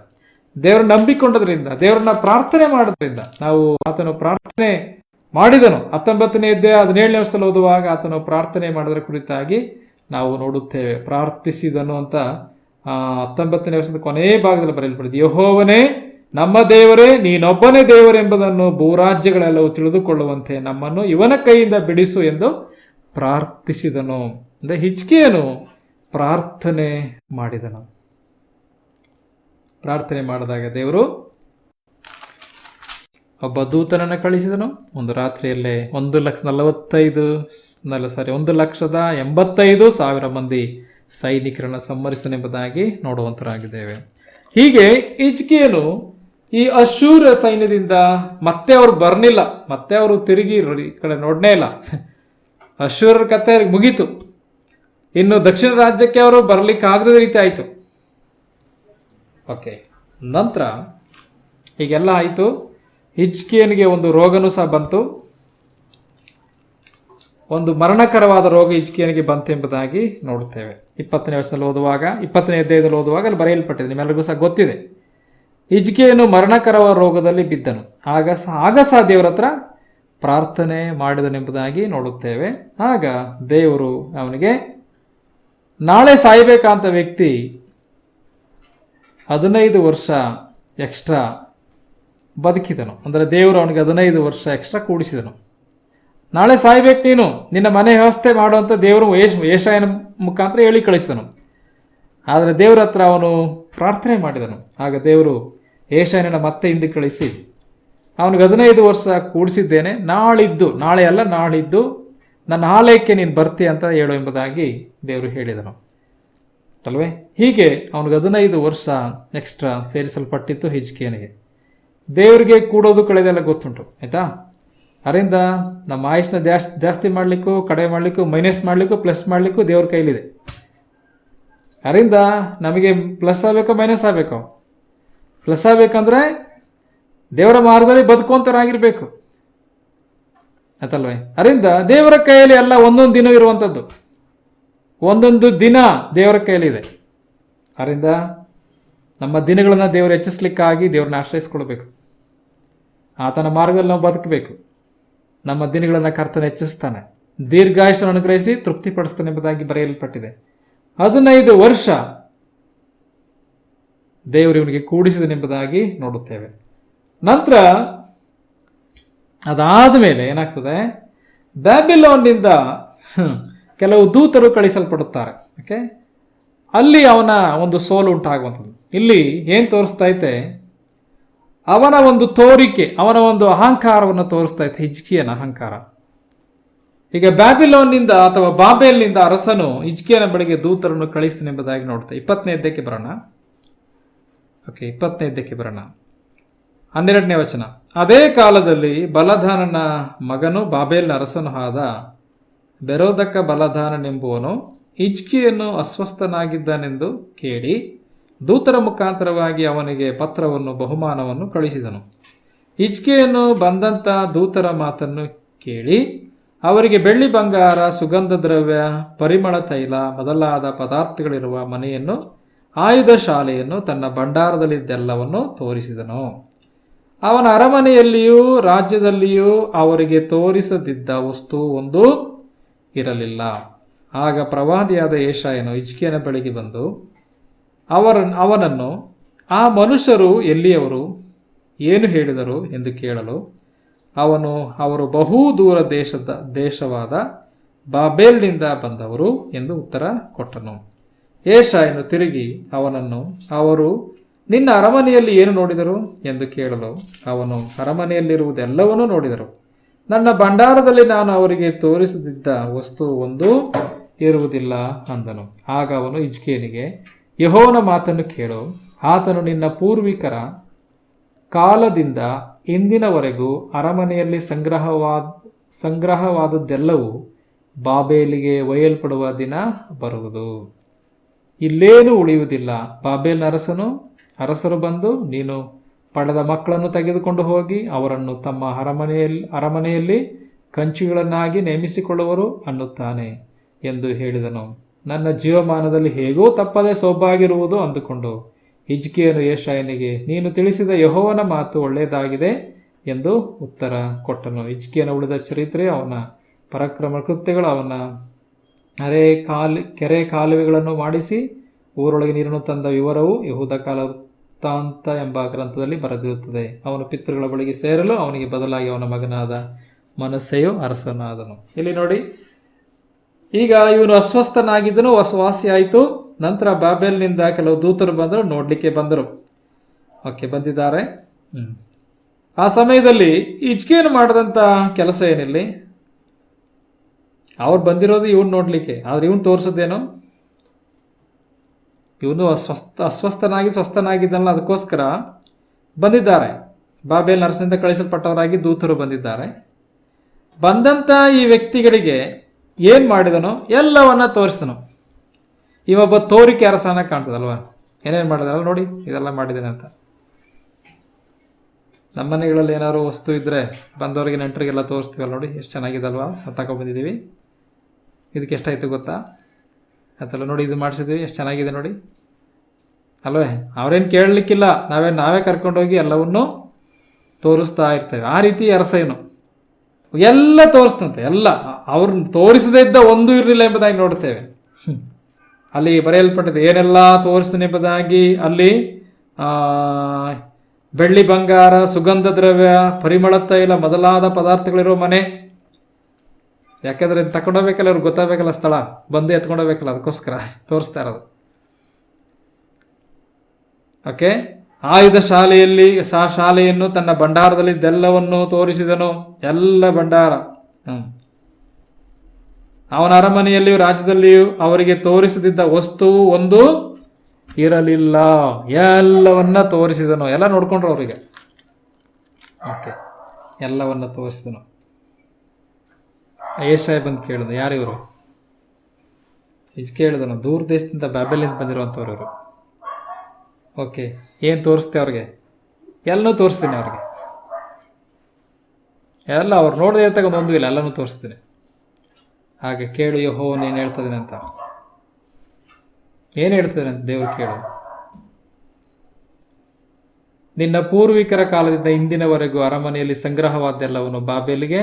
ದೇವರನ್ನ ನಂಬಿಕೊಂಡದ್ರಿಂದ, ದೇವರನ್ನ ಪ್ರಾರ್ಥನೆ ಮಾಡೋದ್ರಿಂದ. ನಾವು ಆತನು ಪ್ರಾರ್ಥನೆ ಮಾಡಿದನು. 19ನೇ ಅಧ್ಯಾಯ 17ನೇ ವರ್ಷದಲ್ಲಿ ಓದುವಾಗ ಆತನು ಪ್ರಾರ್ಥನೆ ಮಾಡೋದ್ರ ಕುರಿತಾಗಿ ನಾವು ನೋಡುತ್ತೇವೆ. ಪ್ರಾರ್ಥಿಸಿದನು ಅಂತ 19ನೇ ವರ್ಷದ ಕೊನೆಯ ಭಾಗದಲ್ಲಿ ಬರೆಯಲ್ಪಡಿದೆ. ಯೆಹೋವನೇ ನಮ್ಮ ದೇವರೇ, ನೀನೊಬ್ಬನೇ ದೇವರೆಂಬುದನ್ನು ಭೂರಾಜ್ಯಗಳೆಲ್ಲವೂ ತಿಳಿದುಕೊಳ್ಳುವಂತೆ ನಮ್ಮನ್ನು ಇವನ ಕೈಯಿಂದ ಬಿಡಿಸು ಎಂದು ಪ್ರಾರ್ಥಿಸಿದನು. ಅಂದರೆ ಹಿಜ್ಕೀಯನು ಪ್ರಾರ್ಥನೆ ಮಾಡಿದನು. ಪ್ರಾರ್ಥನೆ ಮಾಡಿದಾಗ ದೇವರು ಒಬ್ಬ ದೂತನನ್ನು ಕಳಿಸಿದನು. ಒಂದು ರಾತ್ರಿಯಲ್ಲೇ 185,000 ಮಂದಿ ಸೈನಿಕರನ್ನು ಸಂಹರಿಸನೆಂಬುದಾಗಿ ನೋಡುವಂತರಾಗಿದ್ದೇವೆ. ಹೀಗೆ ಹಿಜ್ಕೀಯನು ಈ ಅಶ್ಶೂರ ಸೈನ್ಯದಿಂದ ಮತ್ತೆ ಅವರು ಬರ್ನಿಲ್ಲ, ಮತ್ತೆ ಅವರು ತಿರುಗಿ ಈ ಕಡೆ ನೋಡನೇ ಇಲ್ಲ. ಅಶ್ಶೂರರ ಕತೆ ಮುಗೀತು. ಇನ್ನು ದಕ್ಷಿಣ ರಾಜ್ಯಕ್ಕೆ ಅವರು ಬರ್ಲಿಕ್ಕೆ ಆಗದ ರೀತಿ ಆಯಿತು. ಓಕೆ, ನಂತರ ಹೀಗೆಲ್ಲ ಆಯಿತು. ಹಿಜ್ಕೀಯನಿಗೆ ಒಂದು ರೋಗನೂ ಸಹ ಬಂತು. ಒಂದು ಮರಣಕರವಾದ ರೋಗ ಹಿಜ್ಕೀಯನಿಗೆ ಬಂತೆಂಬುದಾಗಿ ನೋಡುತ್ತೇವೆ. 20ನೇ ವರ್ಷದಲ್ಲಿ ಓದುವಾಗ, 20ನೇ ಅಧ್ಯಾಯದಲ್ಲಿ ಓದುವಾಗ ಅಲ್ಲಿ ಬರೆಯಲ್ಪಟ್ಟಿದೆ, ನಿಮ್ಮೆಲ್ಲರಿಗೂ ಸಹ ಗೊತ್ತಿದೆ. ಹಿಜ್ಕೀಯನು ಮರಣಕರವಾದ ರೋಗದಲ್ಲಿ ಬಿದ್ದನು. ಆಗ ಸಹ ದೇವರ ಹತ್ರ ಪ್ರಾರ್ಥನೆ ಮಾಡಿದನೆಂಬುದಾಗಿ ನೋಡುತ್ತೇವೆ. ಆಗ ದೇವರು ಅವನಿಗೆ ನಾಳೆ ಸಾಯಬೇಕಂತ ವ್ಯಕ್ತಿ 15 ವರ್ಷ ಎಕ್ಸ್ಟ್ರಾ ಬದುಕಿದನು. ಅಂದರೆ ದೇವರು ಅವನಿಗೆ 15 ವರ್ಷ ಎಕ್ಸ್ಟ್ರಾ ಕೂಡಿಸಿದನು. ನಾಳೆ ಸಾಯ್ಬೇಕು ನೀನು, ನಿನ್ನ ಮನೆ ವ್ಯವಸ್ಥೆ ಮಾಡುವಂಥ ದೇವರು ಯೆಶಾಯನ ಮುಖಾಂತರ ಹೇಳಿ ಕಳಿಸಿದನು. ಆದರೆ ದೇವರ ಹತ್ರ ಅವನು ಪ್ರಾರ್ಥನೆ ಮಾಡಿದನು. ಆಗ ದೇವರು ಯೆಶಾಯನನ್ನು ಮತ್ತೆ ಹಿಂದೆ ಕಳಿಸಿ ಅವನಿಗೆ 15 ವರ್ಷ ಕೂಡಿಸಿದ್ದೇನೆ, ನಾಳೆ ಅಲ್ಲ ನಾಳಿದ್ದು ನನ್ನ ಆಲಯಕ್ಕೆ ನೀನು ಬರ್ತೀಯ ಅಂತ ಹೇಳು ಎಂಬುದಾಗಿ ದೇವರು ಹೇಳಿದನು ಅಲ್ವೇ. ಹೀಗೆ ಅವನಿಗೆ 15 ವರ್ಷ ಎಕ್ಸ್ಟ್ರಾ ಸೇರಿಸಲ್ಪಟ್ಟಿತ್ತು ಹಿಜ್ಕೀಯನಿಗೆ. ದೇವರಿಗೆ ಕೂಡೋದು ಕಳೆದೆಲ್ಲ ಗೊತ್ತುಂಟು, ಆಯ್ತಾ. ಅದರಿಂದ ನಮ್ಮ ಆಯುಷ್ನ ಜಾಸ್ತಿ ಮಾಡಲಿಕ್ಕೂ, ಕಡಿಮೆ ಮಾಡಲಿಕ್ಕೂ, ಮೈನಸ್ ಮಾಡಲಿಕ್ಕೂ, ಪ್ಲಸ್ ಮಾಡಲಿಕ್ಕೂ ದೇವ್ರ ಕೈಲಿದೆ. ಅದರಿಂದ ನಮಗೆ ಪ್ಲಸ್ ಆಗಬೇಕೋ ಮೈನಸ್ ಆಗಬೇಕೋ? ಪ್ಲಸ್ ಆಗಬೇಕಂದ್ರೆ ದೇವರ ಮಾರ್ಗದಲ್ಲಿ ಬದುಕುವಂತರಾಗಿರ್ಬೇಕು, ಆಯ್ತಲ್ವೇ. ಅದರಿಂದ ದೇವರ ಕೈಯಲ್ಲಿ ಎಲ್ಲ ಒಂದೊಂದು ದಿನ ಇರುವಂಥದ್ದು, ಒಂದೊಂದು ದಿನ ದೇವರ ಕೈಯಲ್ಲಿದೆ. ಅದರಿಂದ ನಮ್ಮ ದಿನಗಳನ್ನು ದೇವರು ಹೆಚ್ಚಿಸ್ಲಿಕ್ಕಾಗಿ ದೇವ್ರನ್ನ ಆಶ್ರಯಿಸ್ಕೊಳ್ಬೇಕು. ಆತನ ಮಾರ್ಗದಲ್ಲಿ ನಾವು ಬದುಕಬೇಕು. ನಮ್ಮ ದಿನಗಳನ್ನು ಕರ್ತನ ಹೆಚ್ಚಿಸ್ತಾನೆ, ದೀರ್ಘಾಯುಷನ್ನು ಅನುಗ್ರಹಿಸಿ ತೃಪ್ತಿಪಡಿಸ್ತಾನೆ ಎಂಬುದಾಗಿ ಬರೆಯಲ್ಪಟ್ಟಿದೆ. 15 ವರ್ಷ ದೇವರು ಇವನಿಗೆ ಕೂಡಿಸಿದನೆಂಬುದಾಗಿ ನೋಡುತ್ತೇವೆ. ನಂತರ ಅದಾದ ಮೇಲೆ ಏನಾಗ್ತದೆ, ಬ್ಯಾಬಿಲೋನ್ನಿಂದ ಕೆಲವು ದೂತರು ಕಳಿಸಲ್ಪಡುತ್ತಾರೆ. ಓಕೆ, ಅಲ್ಲಿ ಅವನ ಒಂದು ಸೋಲು ಉಂಟಾಗುವಂಥದ್ದು. ಇಲ್ಲಿ ಏನು ತೋರಿಸ್ತಾ ಐತೆ, ಅವನ ಒಂದು ತೋರಿಕೆ, ಅವನ ಒಂದು ಅಹಂಕಾರವನ್ನು ತೋರಿಸ್ತಾ ಐತೆ, ಹಿಜ್ಕೀಯನ ಅಹಂಕಾರ. ಈಗ ಬ್ಯಾಬಿಲೋನ್ನಿಂದ ಅಥವಾ ಬಾಬೇಲ್ನಿಂದ ಅರಸನು ಹಿಜ್ಕೀಯನ ಬಳಿಗೆ ದೂತರನ್ನು ಕಳಿಸ್ತಾನೆಂಬುದಾಗಿ ನೋಡ್ತೇವೆ. 20ನೇ ಅಧ್ಯಾಯಕ್ಕೆ ಬರೋಣ. ಓಕೆ, 20ನೇ ಅಧ್ಯಾಯಕ್ಕೆ ಬರೋಣ. 12ನೇ ವಚನ. ಅದೇ ಕಾಲದಲ್ಲಿ ಬಲದಾನನ ಮಗನು ಬಾಬೇಲ್ನ ಅರಸನು ಆದ ಬೆರೋದಕ ಬಲದಾನನೆಂಬುವನು ಹಿಜ್ಕೀಯನು ಅಸ್ವಸ್ಥನಾಗಿದ್ದಾನೆಂದು ಕೇಳಿ ದೂತರ ಮುಖಾಂತರವಾಗಿ ಅವನಿಗೆ ಪತ್ರವನ್ನು ಬಹುಮಾನವನ್ನು ಕಳಿಸಿದನು. ಹಿಜ್ಕೀಯನು ಬಂದಂಥ ದೂತರ ಮಾತನ್ನು ಕೇಳಿ ಅವರಿಗೆ ಬೆಳ್ಳಿ ಬಂಗಾರ, ಸುಗಂಧ ದ್ರವ್ಯ, ಪರಿಮಳ ತೈಲ ಮೊದಲಾದ ಪದಾರ್ಥಗಳಿರುವ ಮನೆಯನ್ನು, ಆಯುಧ ಶಾಲೆಯನ್ನು, ತನ್ನ ಭಂಡಾರದಲ್ಲಿದ್ದೆಲ್ಲವನ್ನು ತೋರಿಸಿದನು. ಅವನ ಅರಮನೆಯಲ್ಲಿಯೂ ರಾಜ್ಯದಲ್ಲಿಯೂ ಅವರಿಗೆ ತೋರಿಸದಿದ್ದ ವಸ್ತು ಒಂದು ಇರಲಿಲ್ಲ. ಆಗ ಪ್ರವಾದಿಯಾದ ಯೆಶಾಯನು ಹಿಜ್ಕೀಯನ ಬಳಿಗೆ ಬಂದು ಅವನನ್ನು ಆ ಮನುಷ್ಯರು ಎಲ್ಲಿಯವರು, ಏನು ಹೇಳಿದರು ಎಂದು ಕೇಳಲು ಅವನು ಅವರು ಬಹು ದೂರ ದೇಶವಾದ ಬಾಬೇಲ್ನಿಂದ ಬಂದವರು ಎಂದು ಉತ್ತರ ಕೊಟ್ಟನು. ಯೆಶಾಯನು ತಿರುಗಿ ಅವನನ್ನು ಅವರು ನಿನ್ನ ಅರಮನೆಯಲ್ಲಿ ಏನು ನೋಡಿದರು ಎಂದು ಕೇಳಲು ಅವನು ಅರಮನೆಯಲ್ಲಿರುವುದೆಲ್ಲವನ್ನೂ ನೋಡಿದರು, ನನ್ನ ಭಂಡಾರದಲ್ಲಿ ನಾನು ಅವರಿಗೆ ತೋರಿಸದಿದ್ದ ವಸ್ತು ಒಂದು ಇರುವುದಿಲ್ಲ ಅಂದನು. ಆಗ ಅವನು ಹಿಜ್ಕೀಯನಿಗೆ, ಯೆಹೋವನ ಮಾತನ್ನು ಕೇಳು, ಆತನು ನಿನ್ನ ಪೂರ್ವಿಕರ ಕಾಲದಿಂದ ಇಂದಿನವರೆಗೂ ಅರಮನೆಯಲ್ಲಿ ಸಂಗ್ರಹವಾದದ್ದೆಲ್ಲವೂ ಬಾಬೇಲಿಗೆ ಒಯ್ಯಲ್ಪಡುವ ದಿನ ಬರುವುದು, ಇಲ್ಲೇನೂ ಉಳಿಯುವುದಿಲ್ಲ. ಬಾಬೇಲ್ನ ಅರಸರು ಬಂದು ನೀನು ಪಡೆದ ಮಕ್ಕಳನ್ನು ತೆಗೆದುಕೊಂಡು ಹೋಗಿ ಅವರನ್ನು ತಮ್ಮ ಅರಮನೆಯಲ್ಲಿ ಕಂಚಿಗಳನ್ನಾಗಿ ನೇಮಿಸಿಕೊಳ್ಳುವರು ಅನ್ನುತ್ತಾನೆ ಎಂದು ಹೇಳಿದನು. ನನ್ನ ಜೀವಮಾನದಲ್ಲಿ ಹೇಗೋ ತಪ್ಪದೆ ಸೌಭಾಗ್ಯವಿರುವುದು ಅಂದುಕೊಂಡು ಹಿಜ್ಕೀಯನು ಯೆಶಾಯನಿಗೆ, ನೀನು ತಿಳಿಸಿದ ಯೆಹೋವನ ಮಾತು ಒಳ್ಳೆಯದಾಗಿದೆ ಎಂದು ಉತ್ತರ ಕೊಟ್ಟನು. ಹಿಜ್ಕೀಯನ ಉಳಿದ ಚರಿತ್ರೆ, ಅವನ ಪರಾಕ್ರಮ ಕೃತ್ಯಗಳು, ಅವನ ಕೆರೆ ಕಾಲುವೆಗಳನ್ನು ಮಾಡಿಸಿ ಊರೊಳಗೆ ನೀರನ್ನು ತಂದ ವಿವರವು ಯೆಹೂದ ಕಾಲ ವೃತ್ತಾಂತ ಎಂಬ ಗ್ರಂಥದಲ್ಲಿ ಬರೆದಿರುತ್ತದೆ. ಅವನು ಪಿತೃಗಳ ಬಳಿಗೆ ಸೇರಲು ಅವನಿಗೆ ಬದಲಾಗಿ ಅವನ ಮಗನಾದ ಮನಸ್ಸೆಯು ಅರಸನಾದನು. ಇಲ್ಲಿ ನೋಡಿ, ಈಗ ಇವನು ಅಸ್ವಸ್ಥನಾಗಿದ್ದನು, ವಾಸಿಯಾಯಿತು. ನಂತರ ಬಾಬೇಲ್ನಿಂದ ಕೆಲವು ದೂತರು ಬಂದರು, ನೋಡಲಿಕ್ಕೆ ಬಂದರು. ಓಕೆ, ಬಂದಿದ್ದಾರೆ. ಆ ಸಮಯದಲ್ಲಿ ಹಿಜ್ಕೀಯನು ಮಾಡಿದಂಥ ಕೆಲಸ ಏನಿಲ್ಲಿ, ಅವ್ರು ಬಂದಿರೋದು ಇವನು ನೋಡಲಿಕ್ಕೆ, ಆದರೆ ಇವನು ತೋರಿಸೋದೇನು, ಇವನು ಸ್ವಸ್ಥನಾಗಿದ್ದನಲ್ಲ, ಅದಕ್ಕೋಸ್ಕರ ಬಂದಿದ್ದಾರೆ. ಬಾಬೇಲ್ ಅರಸನಿಂದ ಕಳಿಸಲ್ಪಟ್ಟವರಾಗಿ ದೂತರು ಬಂದಿದ್ದಾರೆ. ಬಂದಂಥ ಈ ವ್ಯಕ್ತಿಗಳಿಗೆ ಏನು ಮಾಡಿದನೋ ಎಲ್ಲವನ್ನ ತೋರಿಸಿದನು. ಇವೊಬ್ಬ ತೋರಿಕೆ ಅರಸನ ಕಾಣ್ತದಲ್ವ, ಏನೇನು ಮಾಡಿದಾರಲ್ಲ ನೋಡಿ, ಇದೆಲ್ಲ ಮಾಡಿದ್ದೇನೆ ಅಂತ. ನಮ್ಮ ಮನೆಗಳಲ್ಲಿ ಏನಾದ್ರು ವಸ್ತು ಇದ್ದರೆ ಬಂದವರಿಗೆ ನೆಂಟರಿಗೆಲ್ಲ ತೋರಿಸ್ತೀವಲ್ಲ, ನೋಡಿ ಎಷ್ಟು ಚೆನ್ನಾಗಿದಲ್ವಾ, ತಗೊಬಂದಿದ್ದೀವಿ, ಇದಕ್ಕೆ ಎಷ್ಟಾಯ್ತು ಗೊತ್ತಾ ಅಂತೆಲ್ಲ ನೋಡಿ, ಇದು ಮಾಡಿಸಿದ್ವಿ, ಎಷ್ಟು ಚೆನ್ನಾಗಿದೆ ನೋಡಿ ಅಲ್ವೇ. ಅವ್ರೇನು ಕೇಳಲಿಕ್ಕಿಲ್ಲ, ನಾವೇ ಕರ್ಕೊಂಡೋಗಿ ಎಲ್ಲವನ್ನೂ ತೋರಿಸ್ತಾ ಇರ್ತೇವೆ. ಆ ರೀತಿ ಅರಸೇನು ಎಲ್ಲ ತೋರಿಸ್ತಂತೆ, ಎಲ್ಲ ಅವ್ರನ್ನ ತೋರಿಸದೇ ಇದ್ದ ಒಂದು ಇರಲಿಲ್ಲ ಎಂಬುದಾಗಿ ನೋಡ್ತೇವೆ. ಅಲ್ಲಿ ಬರೆಯಲ್ಪಟ್ಟಿದೆ ಏನೆಲ್ಲ ತೋರಿಸ್ತಾನೆ ಎಂಬುದಾಗಿ. ಅಲ್ಲಿ ಬೆಳ್ಳಿ ಬಂಗಾರ, ಸುಗಂಧ ದ್ರವ್ಯ, ಪರಿಮಳ ತೈಲ ಮೊದಲಾದ ಪದಾರ್ಥಗಳಿರೋ ಮನೆ. ಯಾಕೆಂದ್ರೆ ತಗೊಂಡೋಗ್ಬೇಕಲ್ಲ, ಅವ್ರಿಗೆ ಗೊತ್ತಾಗಬೇಕಲ್ಲ, ಸ್ಥಳ ಬಂದು ಎತ್ಕೊಂಡೋಗ್ಬೇಕಲ್ಲ, ಅದಕ್ಕೋಸ್ಕರ ತೋರಿಸ್ತಾ ಇರೋದು. ಓಕೆ, ಆಯುಧ ಶಾಲೆಯನ್ನು ತನ್ನ ಭಂಡಾರದಲ್ಲಿ ಇದೆಲ್ಲವನ್ನು ತೋರಿಸಿದನು, ಎಲ್ಲ ಭಂಡಾರ. ಅವನ ಅರಮನೆಯಲ್ಲಿಯೂ ರಾಜ್ಯದಲ್ಲಿಯೂ ಅವರಿಗೆ ತೋರಿಸದಿದ್ದ ವಸ್ತು ಒಂದು ಇರಲಿಲ್ಲ, ಎಲ್ಲವನ್ನ ತೋರಿಸಿದನು. ಎಲ್ಲ ನೋಡ್ಕೊಂಡ್ರು ಅವರಿಗೆ. ಓಕೆ, ಎಲ್ಲವನ್ನ ತೋರಿಸಿದನು. ಯೆಶಾಯ ಬಂದು ಕೇಳಿದ, ಯಾರಿವರು? ಕೇಳಿದನು, ದೂರ ದೇಶದಿಂದ ಬ್ಯಾಬೆಲಿಂದ ಬಂದಿರುವಂಥವ್ರು ಇವರು. ಓಕೆ, ಏನು ತೋರಿಸ್ತೆ ಅವ್ರಿಗೆ? ಎಲ್ಲನೂ ತೋರಿಸ್ತೀನಿ ಅವ್ರಿಗೆ, ಎಲ್ಲ ಅವ್ರು ನೋಡದೆ ತಗೊಂಡು ಇಲ್ಲ, ಎಲ್ಲನೂ ತೋರಿಸ್ತೀನಿ. ಹಾಗೆ ಕೇಳು ಯೆಹೋವನು ಏನು ಹೇಳ್ತದೇನೆ ಅಂತ. ಏನು ಹೇಳ್ತದೇನೆ ಅಂತ ದೇವರು ಕೇಳು. ನಿನ್ನ ಪೂರ್ವಿಕರ ಕಾಲದಿಂದ ಇಂದಿನವರೆಗೂ ಅರಮನೆಯಲ್ಲಿ ಸಂಗ್ರಹವಾದ್ದೆಲ್ಲವನ್ನು ಬಾಬೇಲಿಗೆ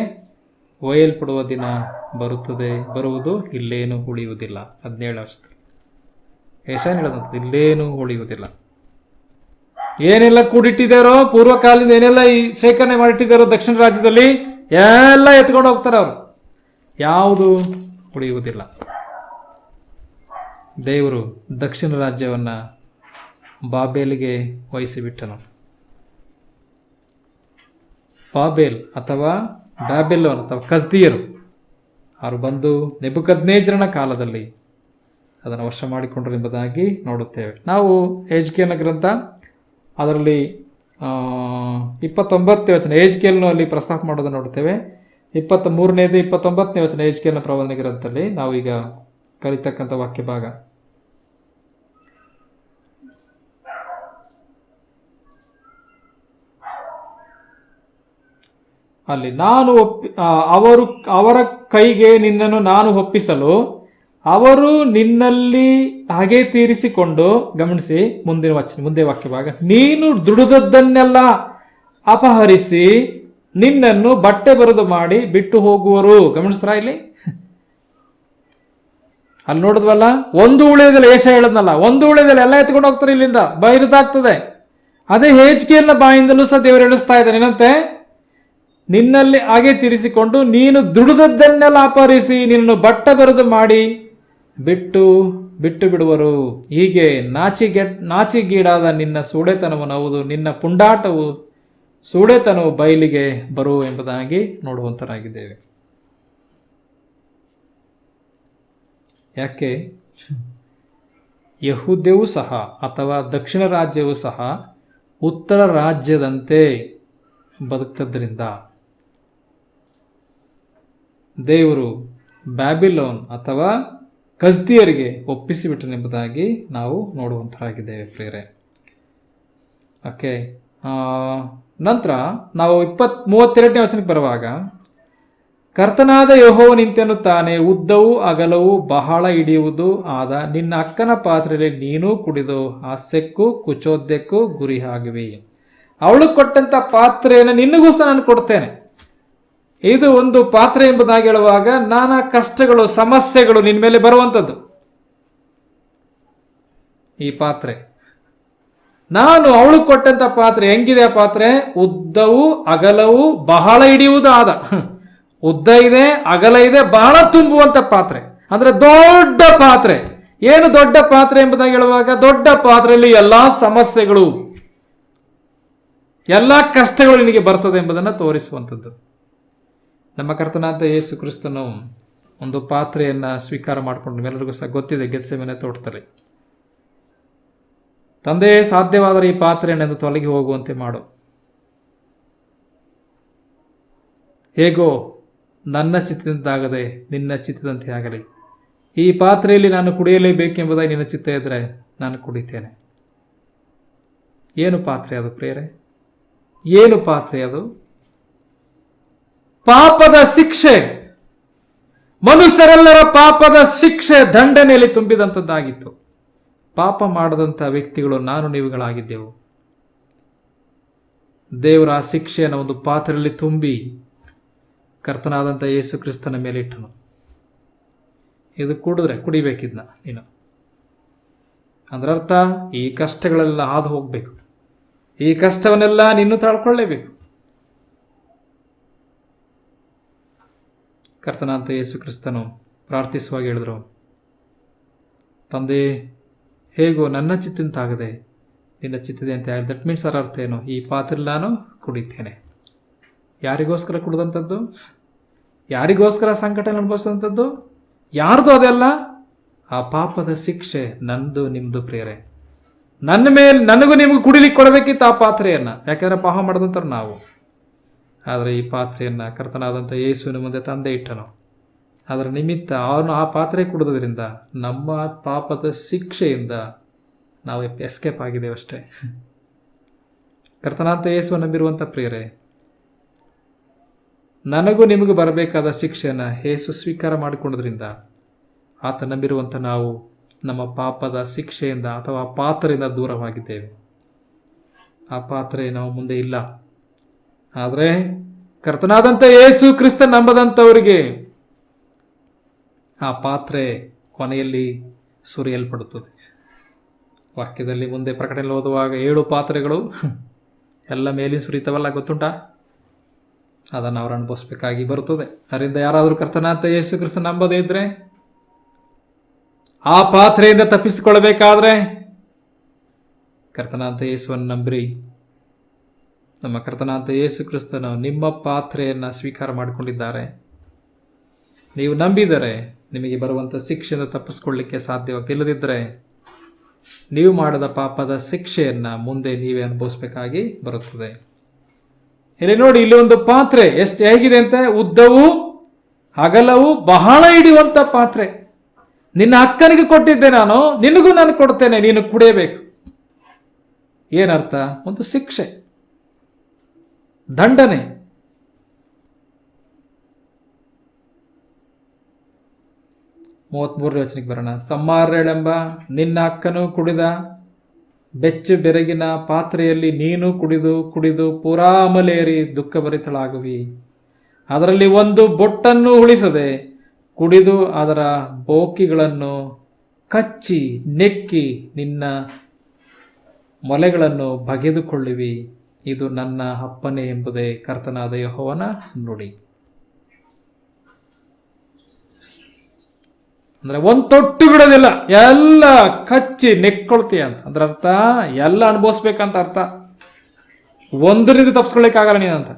ಒಯ್ಯಲ್ಪಡುವ ದಿನ ಬರುವುದು, ಇಲ್ಲೇನು ಉಳಿಯುವುದಿಲ್ಲ. 17 ವರ್ಷದಲ್ಲಿ ಯೆಶಾಯನು ಹೇಳದಂಥದ್ದು, ಇಲ್ಲೇನು ಉಳಿಯುವುದಿಲ್ಲ. ಏನೆಲ್ಲ ಕೂಡಿಟ್ಟಿದ್ದಾರೋ ಪೂರ್ವಕಾಲದಿಂದ, ಏನೆಲ್ಲ ಈ ಶೇಖರಣೆ ಮಾಡಿಟ್ಟಿದ್ದಾರೋ ದಕ್ಷಿಣ ರಾಜ್ಯದಲ್ಲಿ ಎಲ್ಲ ಎತ್ಕೊಂಡು ಹೋಗ್ತಾರೆ ಅವರು, ಯಾವುದು ಉಳಿಯುವುದಿಲ್ಲ. ದೇವರು ದಕ್ಷಿಣ ರಾಜ್ಯವನ್ನ ಬಾಬೇಲಿಗೆ ವಹಿಸಿಬಿಟ್ಟನು. ಬಾಬೇಲ್ ಅಥವಾ ಬ್ಯಾಬಿಲೋನ್ ಅಥವಾ ಕಸ್ದೀಯರು ಅವರು ಬಂದು ನೆಬೂಕದ್ನೆಚ್ಚರನ ಕಾಲದಲ್ಲಿ ಅದನ್ನು ವಶ ಮಾಡಿಕೊಂಡರು ಎಂಬುದಾಗಿ ನೋಡುತ್ತೇವೆ. ನಾವು ಯೆಹೆಜ್ಕೇಲನ ಗ್ರಂಥ ಅದರಲ್ಲಿ 29ನೇ ವಚನ ಯೆಹೆಜ್ಕೇಲನು ಅಲ್ಲಿ ಪ್ರಸ್ತಾಪ ಮಾಡೋದನ್ನು ನೋಡುತ್ತೇವೆ. 23ನೇದು 29ನೇ ವಚನ ಯೆಹೆಜ್ಕೇಲನ ಪ್ರವಾದನೆ ಗ್ರಂಥದಲ್ಲಿ ನಾವು ಈಗ ಕಲಿತಕ್ಕಂಥ ವಾಕ್ಯ ಭಾಗ. ಅಲ್ಲಿ ಅವರ ಕೈಗೆ ನಿನ್ನನ್ನು ನಾನು ಒಪ್ಪಿಸಲು ಅವರು ನಿನ್ನಲ್ಲಿ ಹಾಗೆ ತೀರಿಸಿಕೊಂಡು, ಗಮನಿಸಿ ಮುಂದೆ ವಾಕ್ಯ ಭಾಗ, ನೀನು ದುಡಿದದ್ದನ್ನೆಲ್ಲ ಅಪಹರಿಸಿ ನಿನ್ನನ್ನು ಬಟ್ಟೆ ಬರೆದು ಮಾಡಿ ಬಿಟ್ಟು ಹೋಗುವರು. ಗಮನಿಸ್ತಾರ ಇಲ್ಲಿ? ಅಲ್ಲಿ ನೋಡಿದ್ವಲ್ಲ, ಒಂದು ಉಳಿಯೋದಿಲ್ಲ. ಯೆಶಾಯ ಹೇಳದ್ನಲ್ಲ, ಒಂದು ಉಳಿಯೋದಿಲ್ಲ, ಎಲ್ಲ ಎತ್ಕೊಂಡು ಹೋಗ್ತಾರೆ, ಇಲ್ಲಿಂದ ಬೈರುದಾಗ್ತದೆ. ಅದೇ ಯೆಹೆಜ್ಕೇಲನ ಬಾಯಿಂದಲೂ ಸಹ ದೇವರು ಹೇಳಿಸ್ತಾ ಇದ್ದಾನೆ, ಏನಂತೆ? ನಿನ್ನಲ್ಲಿ ಹಾಗೆ ತೀರಿಸಿಕೊಂಡು ನೀನು ದುಡಿದದ್ದನ್ನೆಲ್ಲ ಅಪಹರಿಸಿ ನಿನ್ನನ್ನು ಬಟ್ಟೆ ಬರೆದು ಮಾಡಿ ಬಿಟ್ಟು ಬಿಡುವರು. ಹೀಗೆ ನಾಚಿಗೀಡಾದ ನಿನ್ನ ಸೂಳೆತನವನ್ನು, ಹೌದು ನಿನ್ನ ಪುಂಡಾಟವು ಸೂಳೆತನವು ಬಯಲಿಗೆ ಬರು ಎಂಬುದಾಗಿ ನೋಡುವಂತರಾಗಿದ್ದೇವೆ. ಯಾಕೆ? ಯಹೂದ್ಯವೂ ಸಹ ಅಥವಾ ದಕ್ಷಿಣ ರಾಜ್ಯವೂ ಸಹ ಉತ್ತರ ರಾಜ್ಯದಂತೆ ಬದುಕ್ತದ್ರಿಂದ ದೇವರು ಬ್ಯಾಬಿಲೋನ್ ಅಥವಾ ಕಸ್ದೀಯರಿಗೆ ಒಪ್ಪಿಸಿಬಿಟ್ಟನೆಂಬುದಾಗಿ ನಾವು ನೋಡುವಂತರಾಗಿದ್ದೇವೆ ಪ್ರಿಯರೇ. ಓಕೆ, ನಂತರ ನಾವು 32ನೇ ವಚನಕ್ಕೆ ಬರುವಾಗ, ಕರ್ತನಾದ ಯೆಹೋವನು ಇಂತೆನ್ನುತ್ತಾನೆ, ಉದ್ದವೂ ಅಗಲವೂ ಬಹಳ ಹಿಡಿಯುವುದು ಆದ ನಿನ್ನ ಅಕ್ಕನ ಪಾತ್ರೆಯಲ್ಲಿ ನೀನು ಕುಡಿದು ಹಾಸ್ಯಕ್ಕೂ ಕುಚೋದ್ಯಕ್ಕೂ ಗುರಿ ಆಗಿವೆ. ಅವಳು ಕೊಟ್ಟಂತ ಪಾತ್ರೆಯನ್ನು ನಿನ್ನಗೂ ಸಹ ನಾನು ಕೊಡ್ತೇನೆ. ಇದು ಒಂದು ಪಾತ್ರೆ ಎಂಬುದಾಗಿ ಹೇಳುವಾಗ ನಾನಾ ಕಷ್ಟಗಳು, ಸಮಸ್ಯೆಗಳು ನಿನ್ನ ಮೇಲೆ ಬರುವಂಥದ್ದು. ಈ ಪಾತ್ರೆ ನಾನು ಅವಳು ಕೊಟ್ಟಂತ ಪಾತ್ರೆ ಹೆಂಗಿದೆ? ಆ ಪಾತ್ರೆ ಉದ್ದವು ಅಗಲವು ಬಹಳ ಹಿಡಿಯುವುದು ಆದ. ಉದ್ದ ಇದೆ, ಅಗಲ ಇದೆ, ಬಹಳ ತುಂಬುವಂತ ಪಾತ್ರೆ, ಅಂದ್ರೆ ದೊಡ್ಡ ಪಾತ್ರೆ. ಏನು ದೊಡ್ಡ ಪಾತ್ರೆ ಎಂಬುದಾಗಿ ಹೇಳುವಾಗ, ದೊಡ್ಡ ಪಾತ್ರೆಯಲ್ಲಿ ಎಲ್ಲಾ ಸಮಸ್ಯೆಗಳು, ಎಲ್ಲಾ ಕಷ್ಟಗಳು ನಿನಗೆ ಬರ್ತದೆ ಎಂಬುದನ್ನು ತೋರಿಸುವಂಥದ್ದು. ನಮ್ಮ ಕರ್ತನಾದ ಯೇಸು ಕ್ರಿಸ್ತನು ಒಂದು ಪಾತ್ರೆಯನ್ನ ಸ್ವೀಕಾರ ಮಾಡಿಕೊಂಡು, ನಿಮ್ಮೆಲ್ಲರಿಗೂ ಸಹ ಗೊತ್ತಿದೆ, ಗೆತ್ಸೆಮನೆ ತೋಟದಲ್ಲಿ, ತಂದೆ ಸಾಧ್ಯವಾದರೆ ಈ ಪಾತ್ರೆಯನ್ನು ತೊಲಗಿ ಹೋಗುವಂತೆ ಮಾಡು, ಹೇಗೋ ನನ್ನ ಚಿತ್ತದಂತಾಗದೆ ನಿನ್ನ ಚಿತ್ತದಂತೆ ಆಗಲಿ. ಈ ಪಾತ್ರೆಯಲ್ಲಿ ನಾನು ಕುಡಿಯಲೇಬೇಕೆಂಬುದಾಗಿ ನಿನ್ನ ಚಿತ್ತ ಇದ್ರೆ ನಾನು ಕುಡಿತೇನೆ. ಏನು ಪಾತ್ರೆ ಅದು ಪ್ರಿಯರೇ? ಏನು ಪಾತ್ರೆ ಅದು? ಪಾಪದ ಶಿಕ್ಷೆ, ಮನುಷ್ಯರೆಲ್ಲರ ಪಾಪದ ಶಿಕ್ಷೆ, ದಂಡನೆಯಲ್ಲಿ ತುಂಬಿದಂಥದ್ದಾಗಿತ್ತು. ಪಾಪ ಮಾಡದಂಥ ವ್ಯಕ್ತಿಗಳು ನಾನು ನೀವುಗಳಾಗಿದ್ದೆವು. ದೇವರ ಆ ಶಿಕ್ಷೆಯನ್ನು ಒಂದು ಪಾತ್ರೆಯಲ್ಲಿ ತುಂಬಿ ಕರ್ತನಾದಂಥ ಯೇಸು ಕ್ರಿಸ್ತನ ಮೇಲೆ ಇಟ್ಟನು. ಇದು ಕುಡಿಬೇಕಿದ್ನ ನೀನು, ಅದರರ್ಥ ಈ ಕಷ್ಟಗಳೆಲ್ಲ ಹಾದು ಹೋಗ್ಬೇಕು, ಈ ಕಷ್ಟವನ್ನೆಲ್ಲ ನೀನು ತಾಳ್ಕೊಳ್ಳೇಬೇಕು. ಕರ್ತನಾದಂಥ ಯೇಸು ಕ್ರಿಸ್ತನು ಪ್ರಾರ್ಥಿಸುವಾಗ ಹೇಳಿದ್ರು, ತಂದೆ ಹೇಗೋ ನನ್ನ ಚಿತ್ತಂತಾಗದೆ ನಿನ್ನ ಚಿತ್ತದೆ ಅಂತ ಹೇಳಿ. ದಟ್ ಮೀನ್ಸ್ ಅದರ ಅರ್ಥ ಏನು? ಈ ಪಾತ್ರೆ ನಾನು ಕುಡಿತೇನೆ. ಯಾರಿಗೋಸ್ಕರ ಕುಡಿದಂಥದ್ದು? ಯಾರಿಗೋಸ್ಕರ ಸಂಕಟ ಅನುಭವಿಸಿದಂಥದ್ದು? ಯಾರ್ದು ಅದೆಲ್ಲ? ಆ ಪಾಪದ ಶಿಕ್ಷೆ ನಂದು ನಿಮ್ದು ಪ್ರಿಯರೇ. ನನ್ನ ಮೇಲೆ ನನಗೂ ನಿಮಗೂ ಕುಡಿಲಿಕ್ಕೆ ಕೊಡಬೇಕಿತ್ತು ಆ ಪಾತ್ರೆಯನ್ನ, ಯಾಕೆಂದ್ರೆ ಪಾಪ ಮಾಡಿದಂಥವ್ರು ನಾವು. ಆದರೆ ಈ ಪಾತ್ರೆಯನ್ನ ಕರ್ತನಾದಂಥ ಯೇಸುವಿನ ಮುಂದೆ ತಂದೆ ಇಟ್ಟನು. ಅದರ ನಿಮಿತ್ತ ಅವನು ಆ ಪಾತ್ರೆ ಕುಡಿದ್ರಿಂದ ನಮ್ಮ ಪಾಪದ ಶಿಕ್ಷೆಯಿಂದ ನಾವು ಎಸ್ಕೇಪ್ ಆಗಿದ್ದೇವೆ ಅಷ್ಟೇ. ಕರ್ತನಾದಂಥ ಯೇಸು ನಂಬಿರುವಂಥ ಪ್ರಿಯರೇ, ನನಗೂ ನಿಮಗೂ ಬರಬೇಕಾದ ಶಿಕ್ಷೆಯನ್ನು ಯೇಸು ಸ್ವೀಕಾರ ಮಾಡಿಕೊಂಡ್ರಿಂದ ಆತ ನಂಬಿರುವಂಥ ನಾವು ನಮ್ಮ ಪಾಪದ ಶಿಕ್ಷೆಯಿಂದ ಅಥವಾ ಪಾತ್ರೆಯಿಂದ ದೂರವಾಗಿದ್ದೇವೆ. ಆ ಪಾತ್ರೆ ನಾವು ಮುಂದೆ ಇಲ್ಲ. ಆದರೆ ಕರ್ತನಾದಂಥ ಯೇಸು ಕ್ರಿಸ್ತ ನಂಬದಂಥವರಿಗೆ ಆ ಪಾತ್ರೆ ಕೊನೆಯಲ್ಲಿ ಸುರಿಯಲ್ಪಡುತ್ತದೆ. ವಾಕ್ಯದಲ್ಲಿ ಮುಂದೆ ಪ್ರಕಟಣೆ ಓದುವಾಗ 7 ಪಾತ್ರೆಗಳು ಎಲ್ಲ ಮೇಲಿನ ಸುರಿತವಲ್ಲ, ಗೊತ್ತುಂಟಾ? ಅದನ್ನು ಅವರು ಅನುಭವಿಸ್ಬೇಕಾಗಿ ಬರುತ್ತದೆ. ಅದರಿಂದ ಯಾರಾದರೂ ಕರ್ತನಾದಂಥ ಯೇಸು ಕ್ರಿಸ್ತ ನಂಬದೇ ಇದ್ರೆ, ಆ ಪಾತ್ರೆಯಿಂದ ತಪ್ಪಿಸಿಕೊಳ್ಳಬೇಕಾದ್ರೆ ಕರ್ತನಾದಂಥ ಯೇಸುವನ್ನು ನಂಬ್ರಿ. ನಮ್ಮ ಕರ್ತನಾದಂಥ ಯೇಸು ಕ್ರಿಸ್ತನು ನಿಮ್ಮ ಪಾತ್ರೆಯನ್ನು ಸ್ವೀಕಾರ ಮಾಡಿಕೊಂಡಿದ್ದಾರೆ. ನೀವು ನಂಬಿದರೆ ನಿಮಗೆ ಬರುವಂಥ ಶಿಕ್ಷೆಯನ್ನು ತಪ್ಪಿಸ್ಕೊಳ್ಳಿಕ್ಕೆ ಸಾಧ್ಯವಾಗ್ತಿಲ್ಲದಿದ್ದರೆ ನೀವು ಮಾಡಿದ ಪಾಪದ ಶಿಕ್ಷೆಯನ್ನು ಮುಂದೆ ನೀವೇ ಅನುಭವಿಸ್ಬೇಕಾಗಿ ಬರುತ್ತದೆ. ಇಲ್ಲಿ ನೋಡಿ, ಇಲ್ಲಿ ಒಂದು ಪಾತ್ರೆ ಎಷ್ಟು ಹೇಗಿದೆ ಅಂತ, ಉದ್ದವು ಅಗಲವು ಬಹಳ ಹಿಡಿಯುವಂಥ ಪಾತ್ರೆ. ನಿನ್ನ ಅಕ್ಕನಿಗೆ ಕೊಟ್ಟಿದ್ದೆ ನಾನು, ನಿನಗೂ ನಾನು ಕೊಡ್ತೇನೆ, ನೀನು ಕುಡಿಯಬೇಕು. ಏನರ್ಥ? ಒಂದು ಶಿಕ್ಷೆ, ದಂಡನೆ. ಮೂವತ್ಮೂರನೇ ವಚನಕ್ಕೆ ಬರೋಣ. ಸಮ್ಮಾರ್ಯಳೆಂಬ ನಿನ್ನ ಅಕ್ಕನು ಕುಡಿದ ಬೆಚ್ಚು ಬೆರಗಿನ ಪಾತ್ರೆಯಲ್ಲಿ ನೀನು ಕುಡಿದು ಕುಡಿದು ಪೂರಾ ಅಮಲೇರಿ ದುಃಖಭರಿತಳಾಗುವಿ. ಅದರಲ್ಲಿ ಒಂದು ಬೊಟ್ಟನ್ನು ಉಳಿಸದೆ ಕುಡಿದು ಅದರ ಬೋಕಿಗಳನ್ನು ಕಚ್ಚಿ ನೆಕ್ಕಿ ನಿನ್ನ ಮೊಲೆಗಳನ್ನು ಬಗೆದುಕೊಳ್ಳುವಿ. ಇದು ನನ್ನ ಅಪ್ಪನೇ ಎಂಬುದೇ ಕರ್ತನಾದ ಯೆಹೋವನ ನುಡಿ. ಅಂದ್ರೆ ಒಂದು ತೊಟ್ಟು ಬಿಡೋದಿಲ್ಲ, ಎಲ್ಲ ಕಚ್ಚಿ ನೆಕ್ಕೊಳ್ತೀಯ ಅಂತ. ಅದ್ರ ಅರ್ಥ ಎಲ್ಲ ಅನುಭವಿಸ್ಬೇಕಂತ ಅರ್ಥ. ಒಂದರಿಂದ ತಪ್ಪಿಸ್ಕೊಳ್ಳಿಕ್ಕಾಗಲ್ಲ ನೀನಂತ.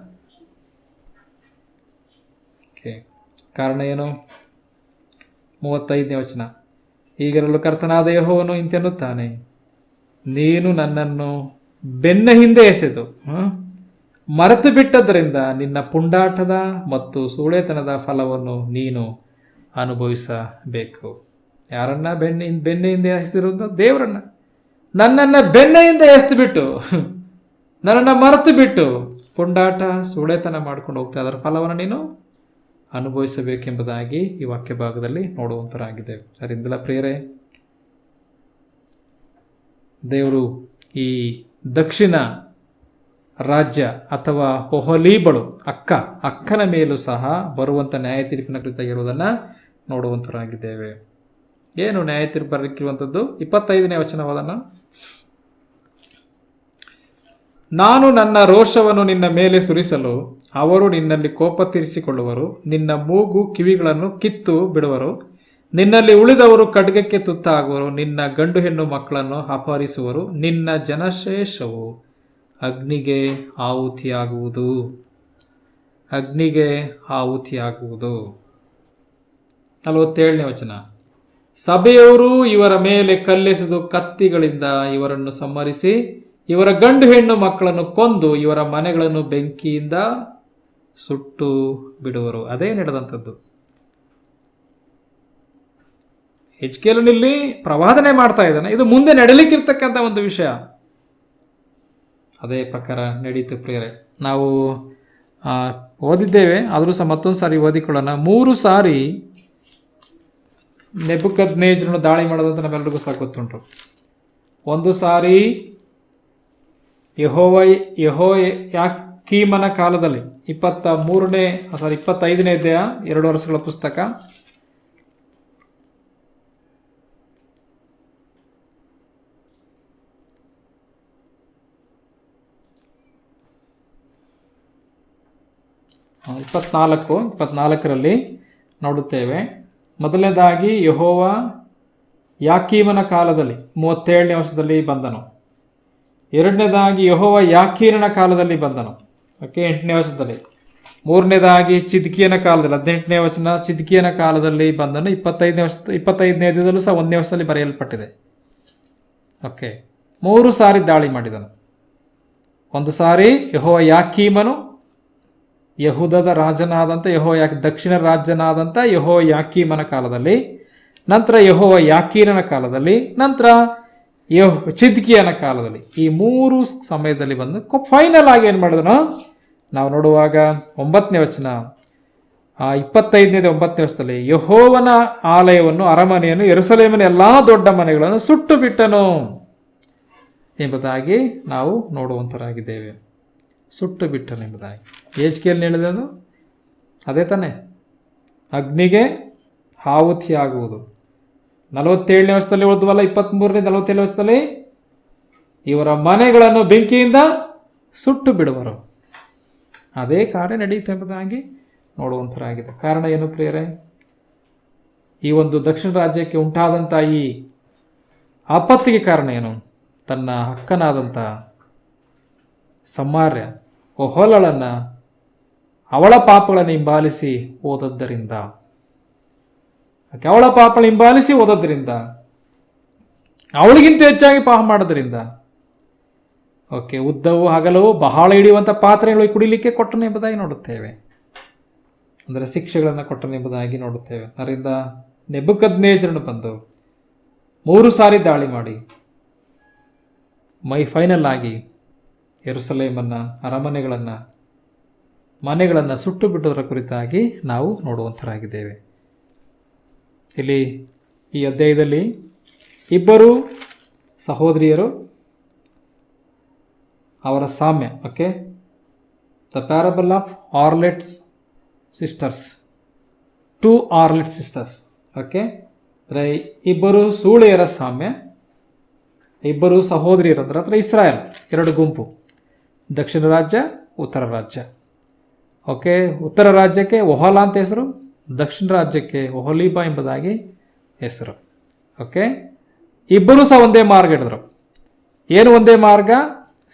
ಕಾರಣ ಏನು? 35ನೇ ವಚನ. ಹೀಗಿರಲು ಕರ್ತನಾದ ಯೆಹೋವನು ಇಂತೆನ್ನುತ್ತಾನೆ, ನೀನು ನನ್ನನ್ನು ಬೆನ್ನ ಹಿಂದೆ ಎಸೆದು ಮರೆತು ಬಿಟ್ಟದ್ದರಿಂದ ನಿನ್ನ ಪುಂಡಾಟದ ಮತ್ತು ಸೂಳೆತನದ ಫಲವನ್ನು ನೀನು ಅನುಭವಿಸಬೇಕು. ಯಾರನ್ನ ಬೆನ್ನ ಹಿಂದೆ ಎಸೆದಿರೋದು? ದೇವರನ್ನ. ನನ್ನನ್ನು ಬೆನ್ನ ಹಿಂದೆ ಎಸೆದು ಬಿಟ್ಟು, ನನ್ನನ್ನು ಮರೆತು ಬಿಟ್ಟು ಪುಂಡಾಟ ಸೂಳೆತನ ಮಾಡ್ಕೊಂಡು ಹೋಗ್ತಾ ಅದರ ಫಲವನ್ನು ನೀನು ಅನುಭವಿಸಬೇಕೆಂಬುದಾಗಿ ಈ ವಾಕ್ಯ ಭಾಗದಲ್ಲಿ ನೋಡುವಂತರಾಗಿದೆ. ಅದರಿಂದಲ ಪ್ರಿಯರೇ, ದೇವರು ಈ ದಕ್ಷಿಣ ರಾಜ್ಯ ಅಥವಾ ಒಹೊಲೀಬಳು ಅಕ್ಕನ ಮೇಲೂ ಸಹ ಬರುವಂಥ ನ್ಯಾಯ ತೀರ್ಪಿನ ಕುರಿತಾಗಿರುವುದನ್ನು ನೋಡುವಂತರಾಗಿದ್ದೇವೆ. ಏನು ನ್ಯಾಯ ತೀರ್ಪು ಬರಲಿಕ್ಕಿರುವಂಥದ್ದು? 25ನೇ ವಚನವಾದನ್ನು, ನಾನು ನನ್ನ ರೋಷವನ್ನು ನಿನ್ನ ಮೇಲೆ ಸುರಿಸಲು ಅವರು ನಿನ್ನಲ್ಲಿ ಕೋಪ ತೀರಿಸಿಕೊಳ್ಳುವರು. ನಿನ್ನ ಮೂಗು ಕಿವಿಗಳನ್ನು ಕಿತ್ತು ಬಿಡುವರು. ನಿನ್ನಲ್ಲಿ ಉಳಿದವರು ಖಡ್ಗಕ್ಕೆ ತುತ್ತಾಗುವರು. ನಿನ್ನ ಗಂಡು ಹೆಣ್ಣು ಮಕ್ಕಳನ್ನು ಅಪಹರಿಸುವರು. ನಿನ್ನ ಜನಶೇಷವು ಅಗ್ನಿಗೆ ಆಹುತಿಯಾಗುವುದು. ಅಗ್ನಿಗೆ ಆಹುತಿಯಾಗುವುದು. 47ನೇ ವಚನ. ಸಭೆಯವರು ಇವರ ಮೇಲೆ ಕಲ್ಲೆಸೆದು ಕತ್ತಿಗಳಿಂದ ಇವರನ್ನು ಸಂಹರಿಸಿ ಇವರ ಗಂಡು ಹೆಣ್ಣು ಮಕ್ಕಳನ್ನು ಕೊಂದು ಇವರ ಮನೆಗಳನ್ನು ಬೆಂಕಿಯಿಂದ ಸುಟ್ಟು ಬಿಡುವರು. ಅದೇ ನಡೆದಂಥದ್ದು. ಹಿಜ್ಕೀಯನಲ್ಲಿ ಪ್ರವಾದನೆ ಮಾಡ್ತಾ ಇದ್ದಾನೆ. ಇದು ಮುಂದೆ ನಡೀಲಿಕ್ಕಿರ್ತಕ್ಕಂಥ ಒಂದು ವಿಷಯ. ಅದೇ ಪ್ರಕಾರ ನಡೀತು ಪ್ರಿಯರೇ. ನಾವು ಓದಿದ್ದೇವೆ, ಆದರೂ ಸಹ ಮತ್ತೊಂದು ಸಾರಿ ಓದಿಕೊಳ್ಳೋಣ. 3 ಸಾರಿ ನೆಬೂಕದ್ನೆಚ್ಚರನು ದಾಳಿ ಮಾಡೋದಂತ ನಮ್ಮೆಲ್ಲರಿಗೂ ಸಹ ಗೊತ್ತುಂಟು. ಒಂದು ಸಾರಿ ಯೆಹೋಯಾಕೀಮನ ಕಾಲದಲ್ಲಿ 25ನೇ ಅಧ್ಯಾಯ 2 ವರ್ಷಗಳ ಪುಸ್ತಕ. ಇಪ್ಪತ್ನಾಲ್ಕರಲ್ಲಿ ನೋಡುತ್ತೇವೆ. ಮೊದಲನೇದಾಗಿ ಯೆಹೋಯಾಕೀಮನ ಕಾಲದಲ್ಲಿ 37ನೇ ವರ್ಷದಲ್ಲಿ ಬಂದನು. ಎರಡನೇದಾಗಿ ಯೆಹೋಯಾಕೀನನ ಕಾಲದಲ್ಲಿ ಬಂದನು, 8ನೇ ವರ್ಷದಲ್ಲಿ. ಮೂರನೇದಾಗಿ ಚಿದ್ಕೀಯನ ಕಾಲದಲ್ಲಿ 18ನೇ ವಚನ, ಚಿದ್ಕೀಯನ ಕಾಲದಲ್ಲಿ ಬಂದನು. 25ನೇ ಅಧ್ಯಾಯದಲ್ಲೂ ಸಹ 1ನೇ ವರ್ಷದಲ್ಲಿ ಬರೆಯಲ್ಪಟ್ಟಿದೆ. 3 ಸಾರಿ ದಾಳಿ ಮಾಡಿದನು. ಒಂದು ಸಾರಿ ಯೆಹೋಯಾಕೀಮನು ಯಹೂದದ ರಾಜನಾದಂಥ ದಕ್ಷಿಣ ರಾಜ್ಯನಾದಂಥ ಯೆಹೋಯಾಕೀಮನ ಕಾಲದಲ್ಲಿ, ನಂತರ ಯೆಹೋಯಾಕೀನನ ಕಾಲದಲ್ಲಿ, ನಂತರ ಚಿದ್ಕೀಯನ ಕಾಲದಲ್ಲಿ. ಈ 3 ಸಮಯದಲ್ಲಿ ಬಂದು ಫೈನಲ್ ಆಗಿ ಏನು ಮಾಡಿದನು ನಾವು ನೋಡುವಾಗ 9ನೇ ವಚನ, 25ನೇ 9ನೇ ವರ್ಷದಲ್ಲಿ ಯೆಹೋವನ ಆಲಯವನ್ನು, ಅರಮನೆಯನ್ನು, ಯೆರೂಸಲೇಮಿನ ಎಲ್ಲಾ ದೊಡ್ಡ ಮನೆಗಳನ್ನು ಸುಟ್ಟು ಬಿಟ್ಟನು ಎಂಬುದಾಗಿ ನಾವು ನೋಡುವಂತರಾಗಿದ್ದೇವೆ. ಸುಟ್ಟು ಬಿಟ್ಟನೆಂಬುದಾಗಿ. ಏಜ್ಕೇಲ್ನ ಹೇಳಿದೆ ಅದು ಅದೇ ತಾನೆ, ಅಗ್ನಿಗೆ ಆಹುತಿಯಾಗುವುದು. 47ನೇ ವರ್ಷದಲ್ಲಿ ಉಳಿದ್ವಲ್ಲ, 23ನೇ 47ನೇ ವರ್ಷದಲ್ಲಿ ಇವರ ಮನೆಗಳನ್ನು ಬೆಂಕಿಯಿಂದ ಸುಟ್ಟು ಬಿಡುವರು. ಅದೇ ಕಾರ್ಯ ನಡೆಯುತ್ತೆ ಎಂಬುದಾಗಿ ನೋಡುವಂಥರಾಗಿದೆ. ಕಾರಣ ಏನು ಪ್ರಿಯರೇ? ಈ ಒಂದು ದಕ್ಷಿಣ ರಾಜ್ಯಕ್ಕೆ ಉಂಟಾದಂಥ ಈ ಆಪತ್ತಿಗೆ ಕಾರಣ ಏನು? ತನ್ನ ಅಕ್ಕನಾದಂಥ ಸಮಾರ್ಯ ಒಹೋಲಳನ್ನು ಅವಳ ಪಾಪಗಳನ್ನು ಹಿಂಬಾಲಿಸಿ ಹೋದದ್ದರಿಂದ, ಅವಳ ಪಾಪಗಳನ್ನು ಹಿಂಬಾಲಿಸಿ ಹೋದದ್ದರಿಂದ, ಅವಳಿಗಿಂತ ಹೆಚ್ಚಾಗಿ ಪಾಪ ಮಾಡೋದ್ರಿಂದ, ಓಕೆ, ಉದ್ದವು ಹಗಲವು ಬಹಳ ಹಿಡಿಯುವಂಥ ಪಾತ್ರೆಗಳು ಕುಡಿಲಿಕ್ಕೆ ಕೊಟ್ಟನು ಎಂಬುದಾಗಿ ನೋಡುತ್ತೇವೆ. ಅಂದರೆ ಶಿಕ್ಷೆಗಳನ್ನು ಕೊಟ್ಟನು ಎಂಬುದಾಗಿ ನೋಡುತ್ತೇವೆ. ಅದರಿಂದ ನೆಬೂಕದ್ನೆಚ್ಚರನು ಬಂದು 3 ಸಾರಿ ದಾಳಿ ಮಾಡಿ ಫೈನಲ್ ಆಗಿ ಯೆರೂಸಲೇಮನ್ನು, ಅರಮನೆಗಳನ್ನು, ಮನೆಗಳನ್ನು ಸುಟ್ಟು ಬಿಟ್ಟುದರ ಕುರಿತಾಗಿ ನಾವು ನೋಡುವಂಥರಾಗಿದ್ದೇವೆ. ಇಲ್ಲಿ ಈ ಅಧ್ಯಾಯದಲ್ಲಿ ಇಬ್ಬರು ಸಹೋದರಿಯರು, ಅವರ ಸಾಮ್ಯ, okay, the parable of harlots sisters, 2 harlot sisters, okay, ಇಬ್ಬರು ಸೂಳೆಯರ ಸಾಮ್ಯ, ಇಬ್ಬರು ಸಹೋದರಿಯರು ಅಂದ್ರೆ ಹತ್ರ ಇಸ್ರಾಯೇಲ್ 2 ಗುಂಪು, ದಕ್ಷಿಣ ರಾಜ್ಯ, ಉತ್ತರ ರಾಜ್ಯ. ಓಕೆ, ಉತ್ತರ ರಾಜ್ಯಕ್ಕೆ ಒಹೋಲ ಅಂತ ಹೆಸರು, ದಕ್ಷಿಣ ರಾಜ್ಯಕ್ಕೆ ಒಹೊಲೀಬಾ ಎಂಬುದಾಗಿ ಹೆಸರು. ಓಕೆ, ಇಬ್ಬರೂ ಸಹ ಒಂದೇ ಮಾರ್ಗ ಹಿಡಿದ್ರು. ಏನು ಒಂದೇ ಮಾರ್ಗ?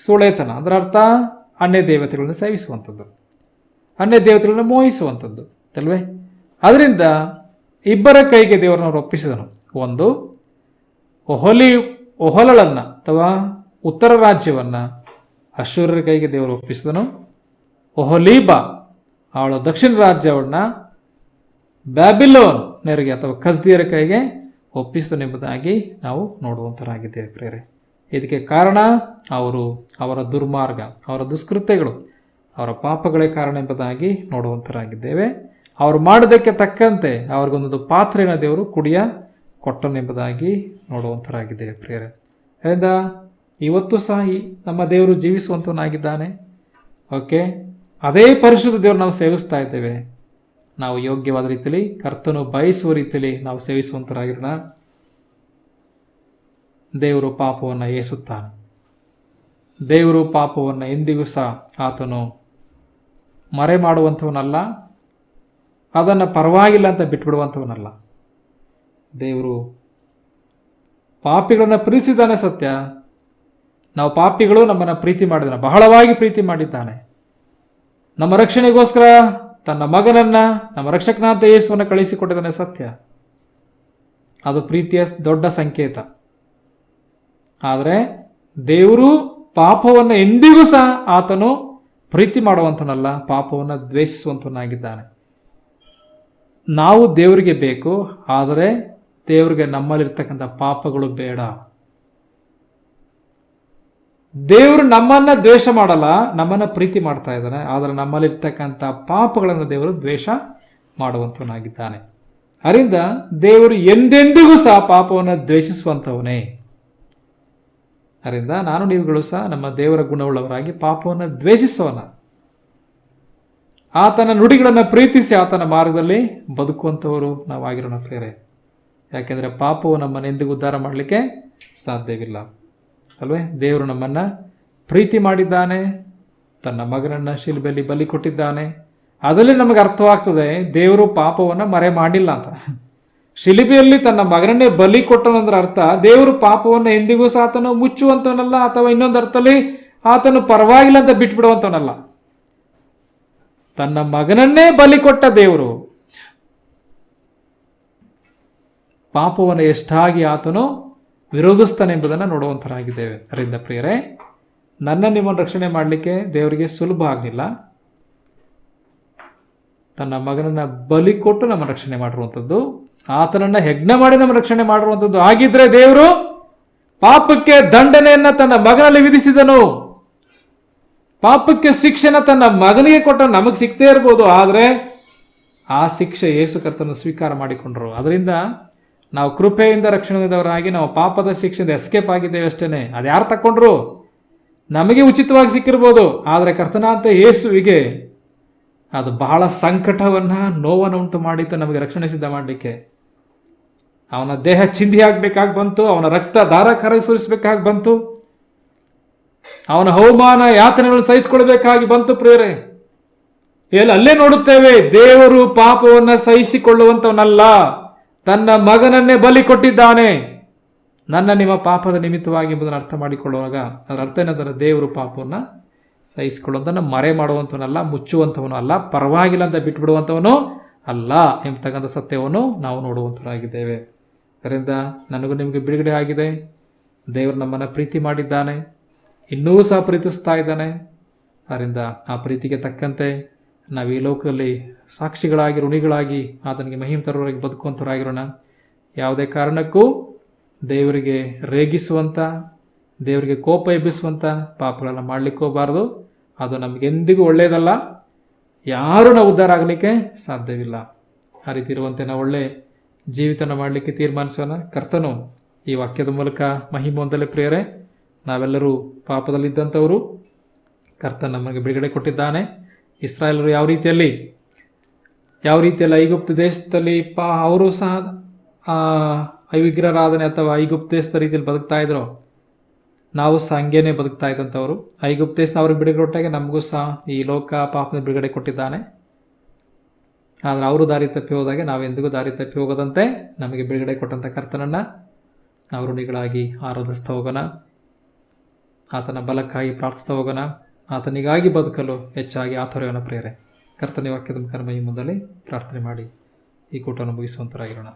ಸೂಳೆತನ. ಅದರ ಅರ್ಥ ಅನ್ಯ ದೇವತೆಗಳನ್ನು ಸೇವಿಸುವಂಥದ್ದು, ಅನ್ಯ ದೇವತೆಗಳನ್ನು ಮೋಹಿಸುವಂಥದ್ದು ಅಲ್ವೇ? ಅದರಿಂದ ಇಬ್ಬರ ಕೈಗೆ ದೇವರನ್ನು ಒಪ್ಪಿಸಿದನು. ಒಂದು ಒಹೊಲಳನ್ನು ಅಥವಾ ಉತ್ತರ ರಾಜ್ಯವನ್ನು ಅಶ್ಶೂರ್ಯರ ಕೈಗೆ ದೇವರು ಒಪ್ಪಿಸಿದನು. ಒಹೊಲೀಬಾ ಅವಳ ದಕ್ಷಿಣ ರಾಜ್ಯವನ್ನು ಬ್ಯಾಬಿಲೋನ್ಯರಿಗೆ ಅಥವಾ ಕಸ್ದಿಯರ ಕೈಗೆ ಒಪ್ಪಿಸಿದನು ಎಂಬುದಾಗಿ ನಾವು ನೋಡುವಂತರಾಗಿದ್ದೇವೆ ಪ್ರೇರೆ. ಇದಕ್ಕೆ ಕಾರಣ ಅವರ ದುರ್ಮಾರ್ಗ, ಅವರ ದುಷ್ಕೃತ್ಯಗಳು, ಅವರ ಪಾಪಗಳೇ ಕಾರಣ ಎಂಬುದಾಗಿ ನೋಡುವಂತರಾಗಿದ್ದೇವೆ. ಅವರು ಮಾಡೋದಕ್ಕೆ ತಕ್ಕಂತೆ ಅವ್ರಿಗೊಂದೊಂದು ಪಾತ್ರೆನ ದೇವರು ಕುಡಿಯ ಕೊಟ್ಟನೆಂಬುದಾಗಿ ನೋಡುವಂತರಾಗಿದ್ದೇವೆ ಪ್ರೇರೆ. ಅದರಿಂದ ಇವತ್ತು ಸಹ ನಮ್ಮ ದೇವರು ಜೀವಿಸುವಂತವನಾಗಿದ್ದಾನೆ. ಓಕೆ, ಅದೇ ಪರಿಶುದ್ಧ ದೇವರು ನಾವು ಸೇವಿಸ್ತಾ ಇದ್ದೇವೆ. ನಾವು ಯೋಗ್ಯವಾದ ರೀತಿಯಲ್ಲಿ, ಕರ್ತನು ಬಯಸುವ ರೀತಿಯಲ್ಲಿ ನಾವು ಸೇವಿಸುವಂತರಾಗಿರೋಣ. ದೇವರು ಪಾಪವನ್ನು ಏಸುತ್ತಾನೆ. ದೇವರು ಪಾಪವನ್ನು ಎಂದಿಗೂ ಸಹ ಆತನು ಮರೆ ಮಾಡುವಂಥವನಲ್ಲ, ಅದನ್ನು ಪರವಾಗಿಲ್ಲ ಅಂತ ಬಿಟ್ಬಿಡುವಂಥವನಲ್ಲ. ದೇವರು ಪಾಪಿಗಳನ್ನು ಪ್ರೀತಿಸಿದ್ದಾನೆ ಸತ್ಯ. ನಾವು ಪಾಪಿಗಳು ನಮ್ಮನ್ನು ಪ್ರೀತಿ ಮಾಡಿದ್ದಾನೆ, ಬಹಳವಾಗಿ ಪ್ರೀತಿ ಮಾಡಿದ್ದಾನೆ. ನಮ್ಮ ರಕ್ಷಣೆಗೋಸ್ಕರ ತನ್ನ ಮಗನನ್ನು, ನಮ್ಮ ರಕ್ಷಕನಾದ ಯೇಸುವನ್ನು ಕಳಿಸಿಕೊಟ್ಟಿದ್ದಾನೆ ಸತ್ಯ. ಅದು ಪ್ರೀತಿಯ ದೊಡ್ಡ ಸಂಕೇತ. ಆದರೆ ದೇವರು ಪಾಪವನ್ನು ಎಂದಿಗೂ ಸಹ ಆತನು ಪ್ರೀತಿ ಮಾಡುವಂತನಲ್ಲ, ಪಾಪವನ್ನು ದ್ವೇಷಿಸುವಂತನಾಗಿದ್ದಾನೆ. ನಾವು ದೇವರಿಗೆ ಬೇಕು, ಆದರೆ ದೇವರಿಗೆ ನಮ್ಮಲ್ಲಿರ್ತಕ್ಕಂಥ ಪಾಪಗಳು ಬೇಡ. ದೇವರು ನಮ್ಮನ್ನ ದ್ವೇಷ ಮಾಡಲ್ಲ, ನಮ್ಮನ್ನ ಪ್ರೀತಿ ಮಾಡ್ತಾ ಇದ್ದಾನೆ. ಆದರೆ ನಮ್ಮಲ್ಲಿರ್ತಕ್ಕಂಥ ಪಾಪಗಳನ್ನು ದೇವರು ದ್ವೇಷ ಮಾಡುವಂತವನಾಗಿದ್ದಾನೆ. ಅದರಿಂದ ದೇವರು ಎಂದೆಂದಿಗೂ ಸಹ ಪಾಪವನ್ನು ದ್ವೇಷಿಸುವಂಥವನೇ. ಅದರಿಂದ ನಾನು ನೀವುಗಳು ಸಹ ನಮ್ಮ ದೇವರ ಗುಣವುಳ್ಳವರಾಗಿ ಪಾಪವನ್ನು ದ್ವೇಷಿಸೋಣ. ಆತನ ನುಡಿಗಳನ್ನು ಪ್ರೀತಿಸಿ ಆತನ ಮಾರ್ಗದಲ್ಲಿ ಬದುಕುವಂಥವರು ನಾವಾಗಿರೋಣ ಪ್ರೇರೆ. ಯಾಕೆಂದರೆ ಪಾಪವು ನಮ್ಮನ್ನು ಎಂದಿಗೂ ಉದ್ಧಾರ ಮಾಡಲಿಕ್ಕೆ ಸಾಧ್ಯವಿಲ್ಲ ಅಲ್ವೇ? ದೇವರು ನಮ್ಮನ್ನು ಪ್ರೀತಿ ಮಾಡಿದ್ದಾನೆ, ತನ್ನ ಮಗನನ್ನು ಶಿಲುಬೆಯಲ್ಲಿ ಬಲಿ ಕೊಟ್ಟಿದ್ದಾನೆ. ಅದರಲ್ಲಿ ನಮಗೆ ಅರ್ಥವಾಗ್ತದೆ ದೇವರು ಪಾಪವನ್ನು ಮರೆ ಮಾಡಿಲ್ಲ ಅಂತ. ಶಿಲುಬೆಯಲ್ಲಿ ತನ್ನ ಮಗನನ್ನೇ ಬಲಿ ಕೊಟ್ಟನಂದ್ರೆ ಅರ್ಥ ದೇವರು ಪಾಪವನ್ನು ಎಂದಿಗೂ ಸಹ ಆತನು ಮುಚ್ಚುವಂತವನಲ್ಲ, ಅಥವಾ ಇನ್ನೊಂದು ಅರ್ಥದಲ್ಲಿ ಆತನು ಪರವಾಗಿಲ್ಲ ಅಂತ ಬಿಟ್ಬಿಡುವಂತವನಲ್ಲ. ತನ್ನ ಮಗನನ್ನೇ ಬಲಿ ಕೊಟ್ಟ ದೇವರು ಪಾಪವನ್ನು ಎಷ್ಟಾಗಿ ಆತನು ವಿರೋಧಿಸ್ತಾನೆ ಎಂಬುದನ್ನು ನೋಡುವಂತರಾಗಿದ್ದೇವೆ. ಅದರಿಂದ ಪ್ರಿಯರೇ, ನಿಮ್ಮನ್ನು ರಕ್ಷಣೆ ಮಾಡಲಿಕ್ಕೆ ದೇವರಿಗೆ ಸುಲಭ ಆಗಲಿಲ್ಲ. ತನ್ನ ಮಗನನ್ನ ಬಲಿ ಕೊಟ್ಟು ನಮ್ಮ ರಕ್ಷಣೆ ಮಾಡಿರುವಂಥದ್ದು, ಆತನನ್ನ ಯಜ್ಞ ಮಾಡಿ ನಮ್ಮ ರಕ್ಷಣೆ ಮಾಡಿರುವಂಥದ್ದು. ಆಗಿದ್ರೆ ದೇವರು ಪಾಪಕ್ಕೆ ದಂಡನೆಯನ್ನ ತನ್ನ ಮಗನಲ್ಲಿ ವಿಧಿಸಿದನು. ಪಾಪಕ್ಕೆ ಶಿಕ್ಷೆನ ತನ್ನ ಮಗನಿಗೆ ಕೊಟ್ಟ ನಮಗೆ ಸಿಕ್ತೇ ಇರ್ಬೋದು, ಆದರೆ ಆ ಶಿಕ್ಷೆ ಯೇಸು ಕರ್ತನ ಸ್ವೀಕಾರ ಮಾಡಿಕೊಂಡ್ರು. ಅದರಿಂದ ನಾವು ಕೃಪೆಯಿಂದ ರಕ್ಷಣೆದವರಾಗಿ ನಾವು ಪಾಪದ ಶಿಕ್ಷೆಯಿಂದ ಎಸ್ಕೇಪ್ ಆಗಿದ್ದೇವೆ ಅಷ್ಟೇನೆ. ಅದು ಯಾರು ತಕ್ಕೊಂಡ್ರು? ನಮಗೆ ಉಚಿತವಾಗಿ ಸಿಕ್ಕಿರ್ಬೋದು, ಆದರೆ ಕರ್ತನಾದ ಯೇಸುವಿಗೆ ಅದು ಬಹಳ ಸಂಕಟವನ್ನ, ನೋವನ್ನು ಉಂಟು ಮಾಡಿತ್ತು ನಮಗೆ ರಕ್ಷಣೆ ಸಿದ್ಧ ಮಾಡಲಿಕ್ಕೆ. ಅವನ ದೇಹ ಚಿಂದಿ ಆಗ್ಬೇಕಾಗಿ ಬಂತು, ಅವನ ರಕ್ತ ಧಾರಾಕಾರವಾಗಿ ಸುರಿಸಬೇಕಾಗಿ ಬಂತು, ಅವನ ಅವಮಾನ ಯಾತನೆಗಳನ್ನು ಸಹಿಸಿಕೊಳ್ಬೇಕಾಗಿ ಬಂತು. ಪ್ರಿಯರೇ, ಅಲ್ಲೇ ನೋಡುತ್ತೇವೆ, ದೇವರು ಪಾಪವನ್ನ ಸಹಿಸಿಕೊಳ್ಳುವಂತವನಲ್ಲ, ತನ್ನ ಮಗನನ್ನೇ ಬಲಿ ಕೊಟ್ಟಿದ್ದಾನೆ ನನ್ನ ನಿಮ್ಮ ಪಾಪದ ನಿಮಿತ್ತವಾಗಿ ಎಂಬುದನ್ನು ಅರ್ಥ ಮಾಡಿಕೊಳ್ಳುವಾಗ ಅದರ ಅರ್ಥ ಏನಂದ್ರೆ ದೇವರು ಪಾಪವನ್ನು ಸಹಿಸಿಕೊಳ್ಳುವುದನ್ನು ಮರೆ ಮಾಡುವಂಥವನಲ್ಲ, ಮುಚ್ಚುವಂಥವನು ಅಲ್ಲ, ಪರವಾಗಿಲ್ಲ ಅಂತ ಬಿಟ್ಟುಬಿಡುವಂಥವನು ಅಲ್ಲ ಎಂಬತಕ್ಕಂಥ ಸತ್ಯವನ್ನು ನಾವು ನೋಡುವಂಥವರಾಗಿದ್ದೇವೆ. ಅದರಿಂದ ನನಗೂ ನಿಮಗೆ ಬಿಡುಗಡೆ ಆಗಿದೆ. ದೇವರು ನಮ್ಮನ್ನು ಪ್ರೀತಿ ಮಾಡಿದ್ದಾನೆ, ಇನ್ನೂ ಸಹ ಪ್ರೀತಿಸ್ತಾ ಇದ್ದಾನೆ. ಅದರಿಂದ ಆ ಪ್ರೀತಿಗೆ ತಕ್ಕಂತೆ ನಾವು ಈ ಲೋಕದಲ್ಲಿ ಸಾಕ್ಷಿಗಳಾಗಿ, ಋಣಿಗಳಾಗಿ ಆತನಿಗೆ ಮಹಿಮೆ ತರುವವರೆಗೆ ಬದುಕುವಂಥವರಾಗಿರೋಣ. ಯಾವುದೇ ಕಾರಣಕ್ಕೂ ದೇವರಿಗೆ ರೇಗಿಸುವಂಥ, ದೇವರಿಗೆ ಕೋಪ ಎಬ್ಬಿಸುವಂಥ ಪಾಪಗಳನ್ನು ಮಾಡಲಿಕ್ಕೆ ಹೋಗಬಾರ್ದು. ಅದು ನಮಗೆಂದಿಗೂ ಒಳ್ಳೆಯದಲ್ಲ. ಯಾರೂ ನಾವು ಉದ್ಧಾರ ಆಗಲಿಕ್ಕೆ ಸಾಧ್ಯವಿಲ್ಲ. ಆ ರೀತಿ ಇರುವಂತೆ ನಾವು ಒಳ್ಳೆ ಜೀವಿತನ ಮಾಡಲಿಕ್ಕೆ ತೀರ್ಮಾನಿಸೋಣ. ಕರ್ತನು ಈ ವಾಕ್ಯದ ಮೂಲಕ ಮಹಿಮೆ ಹೊಂದಲೇ. ಪ್ರಿಯರೇ, ನಾವೆಲ್ಲರೂ ಪಾಪದಲ್ಲಿದ್ದಂಥವರು, ಕರ್ತನ ನಮಗೆ ಬಿಡುಗಡೆ ಕೊಟ್ಟಿದ್ದಾನೆ. ಇಸ್ರಾಯೇಲರು ಯಾವ ರೀತಿಯಲ್ಲಿ ಐಗುಪ್ತ ದೇಶದಲ್ಲಿ ಅವರು ಸಹ ವಿಗ್ರಹಾರಾಧನೆ ಅಥವಾ ಐಗುಪ್ತ ದೇಶದ ರೀತಿಯಲ್ಲಿ ಬದುಕ್ತಾ ಇದ್ರು, ನಾವು ಸಹ ಹಂಗೇನೆ ಬದುಕ್ತಾ ಇದ್ದಂಥವ್ರು. ಐಗುಪ್ತ ದೇಶನ ಅವ್ರಿಗೆ ಬಿಡುಗಡೆ ಕೊಟ್ಟಾಗ ನಮಗೂ ಸಹ ಈ ಲೋಕ ಪಾಪದ ಬಿಡುಗಡೆ ಕೊಟ್ಟಿದ್ದಾನೆ. ಆದರೆ ಅವರು ದಾರಿ ತಪ್ಪಿ ಹೋದಾಗೆ ನಾವೆಂದಿಗೂ ದಾರಿ ತಪ್ಪಿ ಹೋಗದಂತೆ ನಮಗೆ ಬಿಡುಗಡೆ ಕೊಟ್ಟಂಥ ಕರ್ತನನ್ನು ನಾವು ಋಣಿಗಳಾಗಿ ಆರಾಧಿಸ್ತಾ ಹೋಗೋಣ. ಆತನ ಬಲಕ್ಕಾಗಿ ಪ್ರಾರ್ಥಿಸ್ತಾ ಹೋಗೋಣ. ಆತನಿಗಾಗಿ ಬದುಕಲು ಹೆಚ್ಚಾಗಿ ಆತೊರೆಯೋಣ. ಪ್ರಿಯರೇ, ಕರ್ತನ ವಾಕ್ಯದ ಕರ್ಮ ಈ ಮುಂದೆ ಪ್ರಾರ್ಥನೆ ಮಾಡಿ ಈ ಕೂಟವನ್ನು ಮುಗಿಸುವಂತರಾಗಿರೋಣ.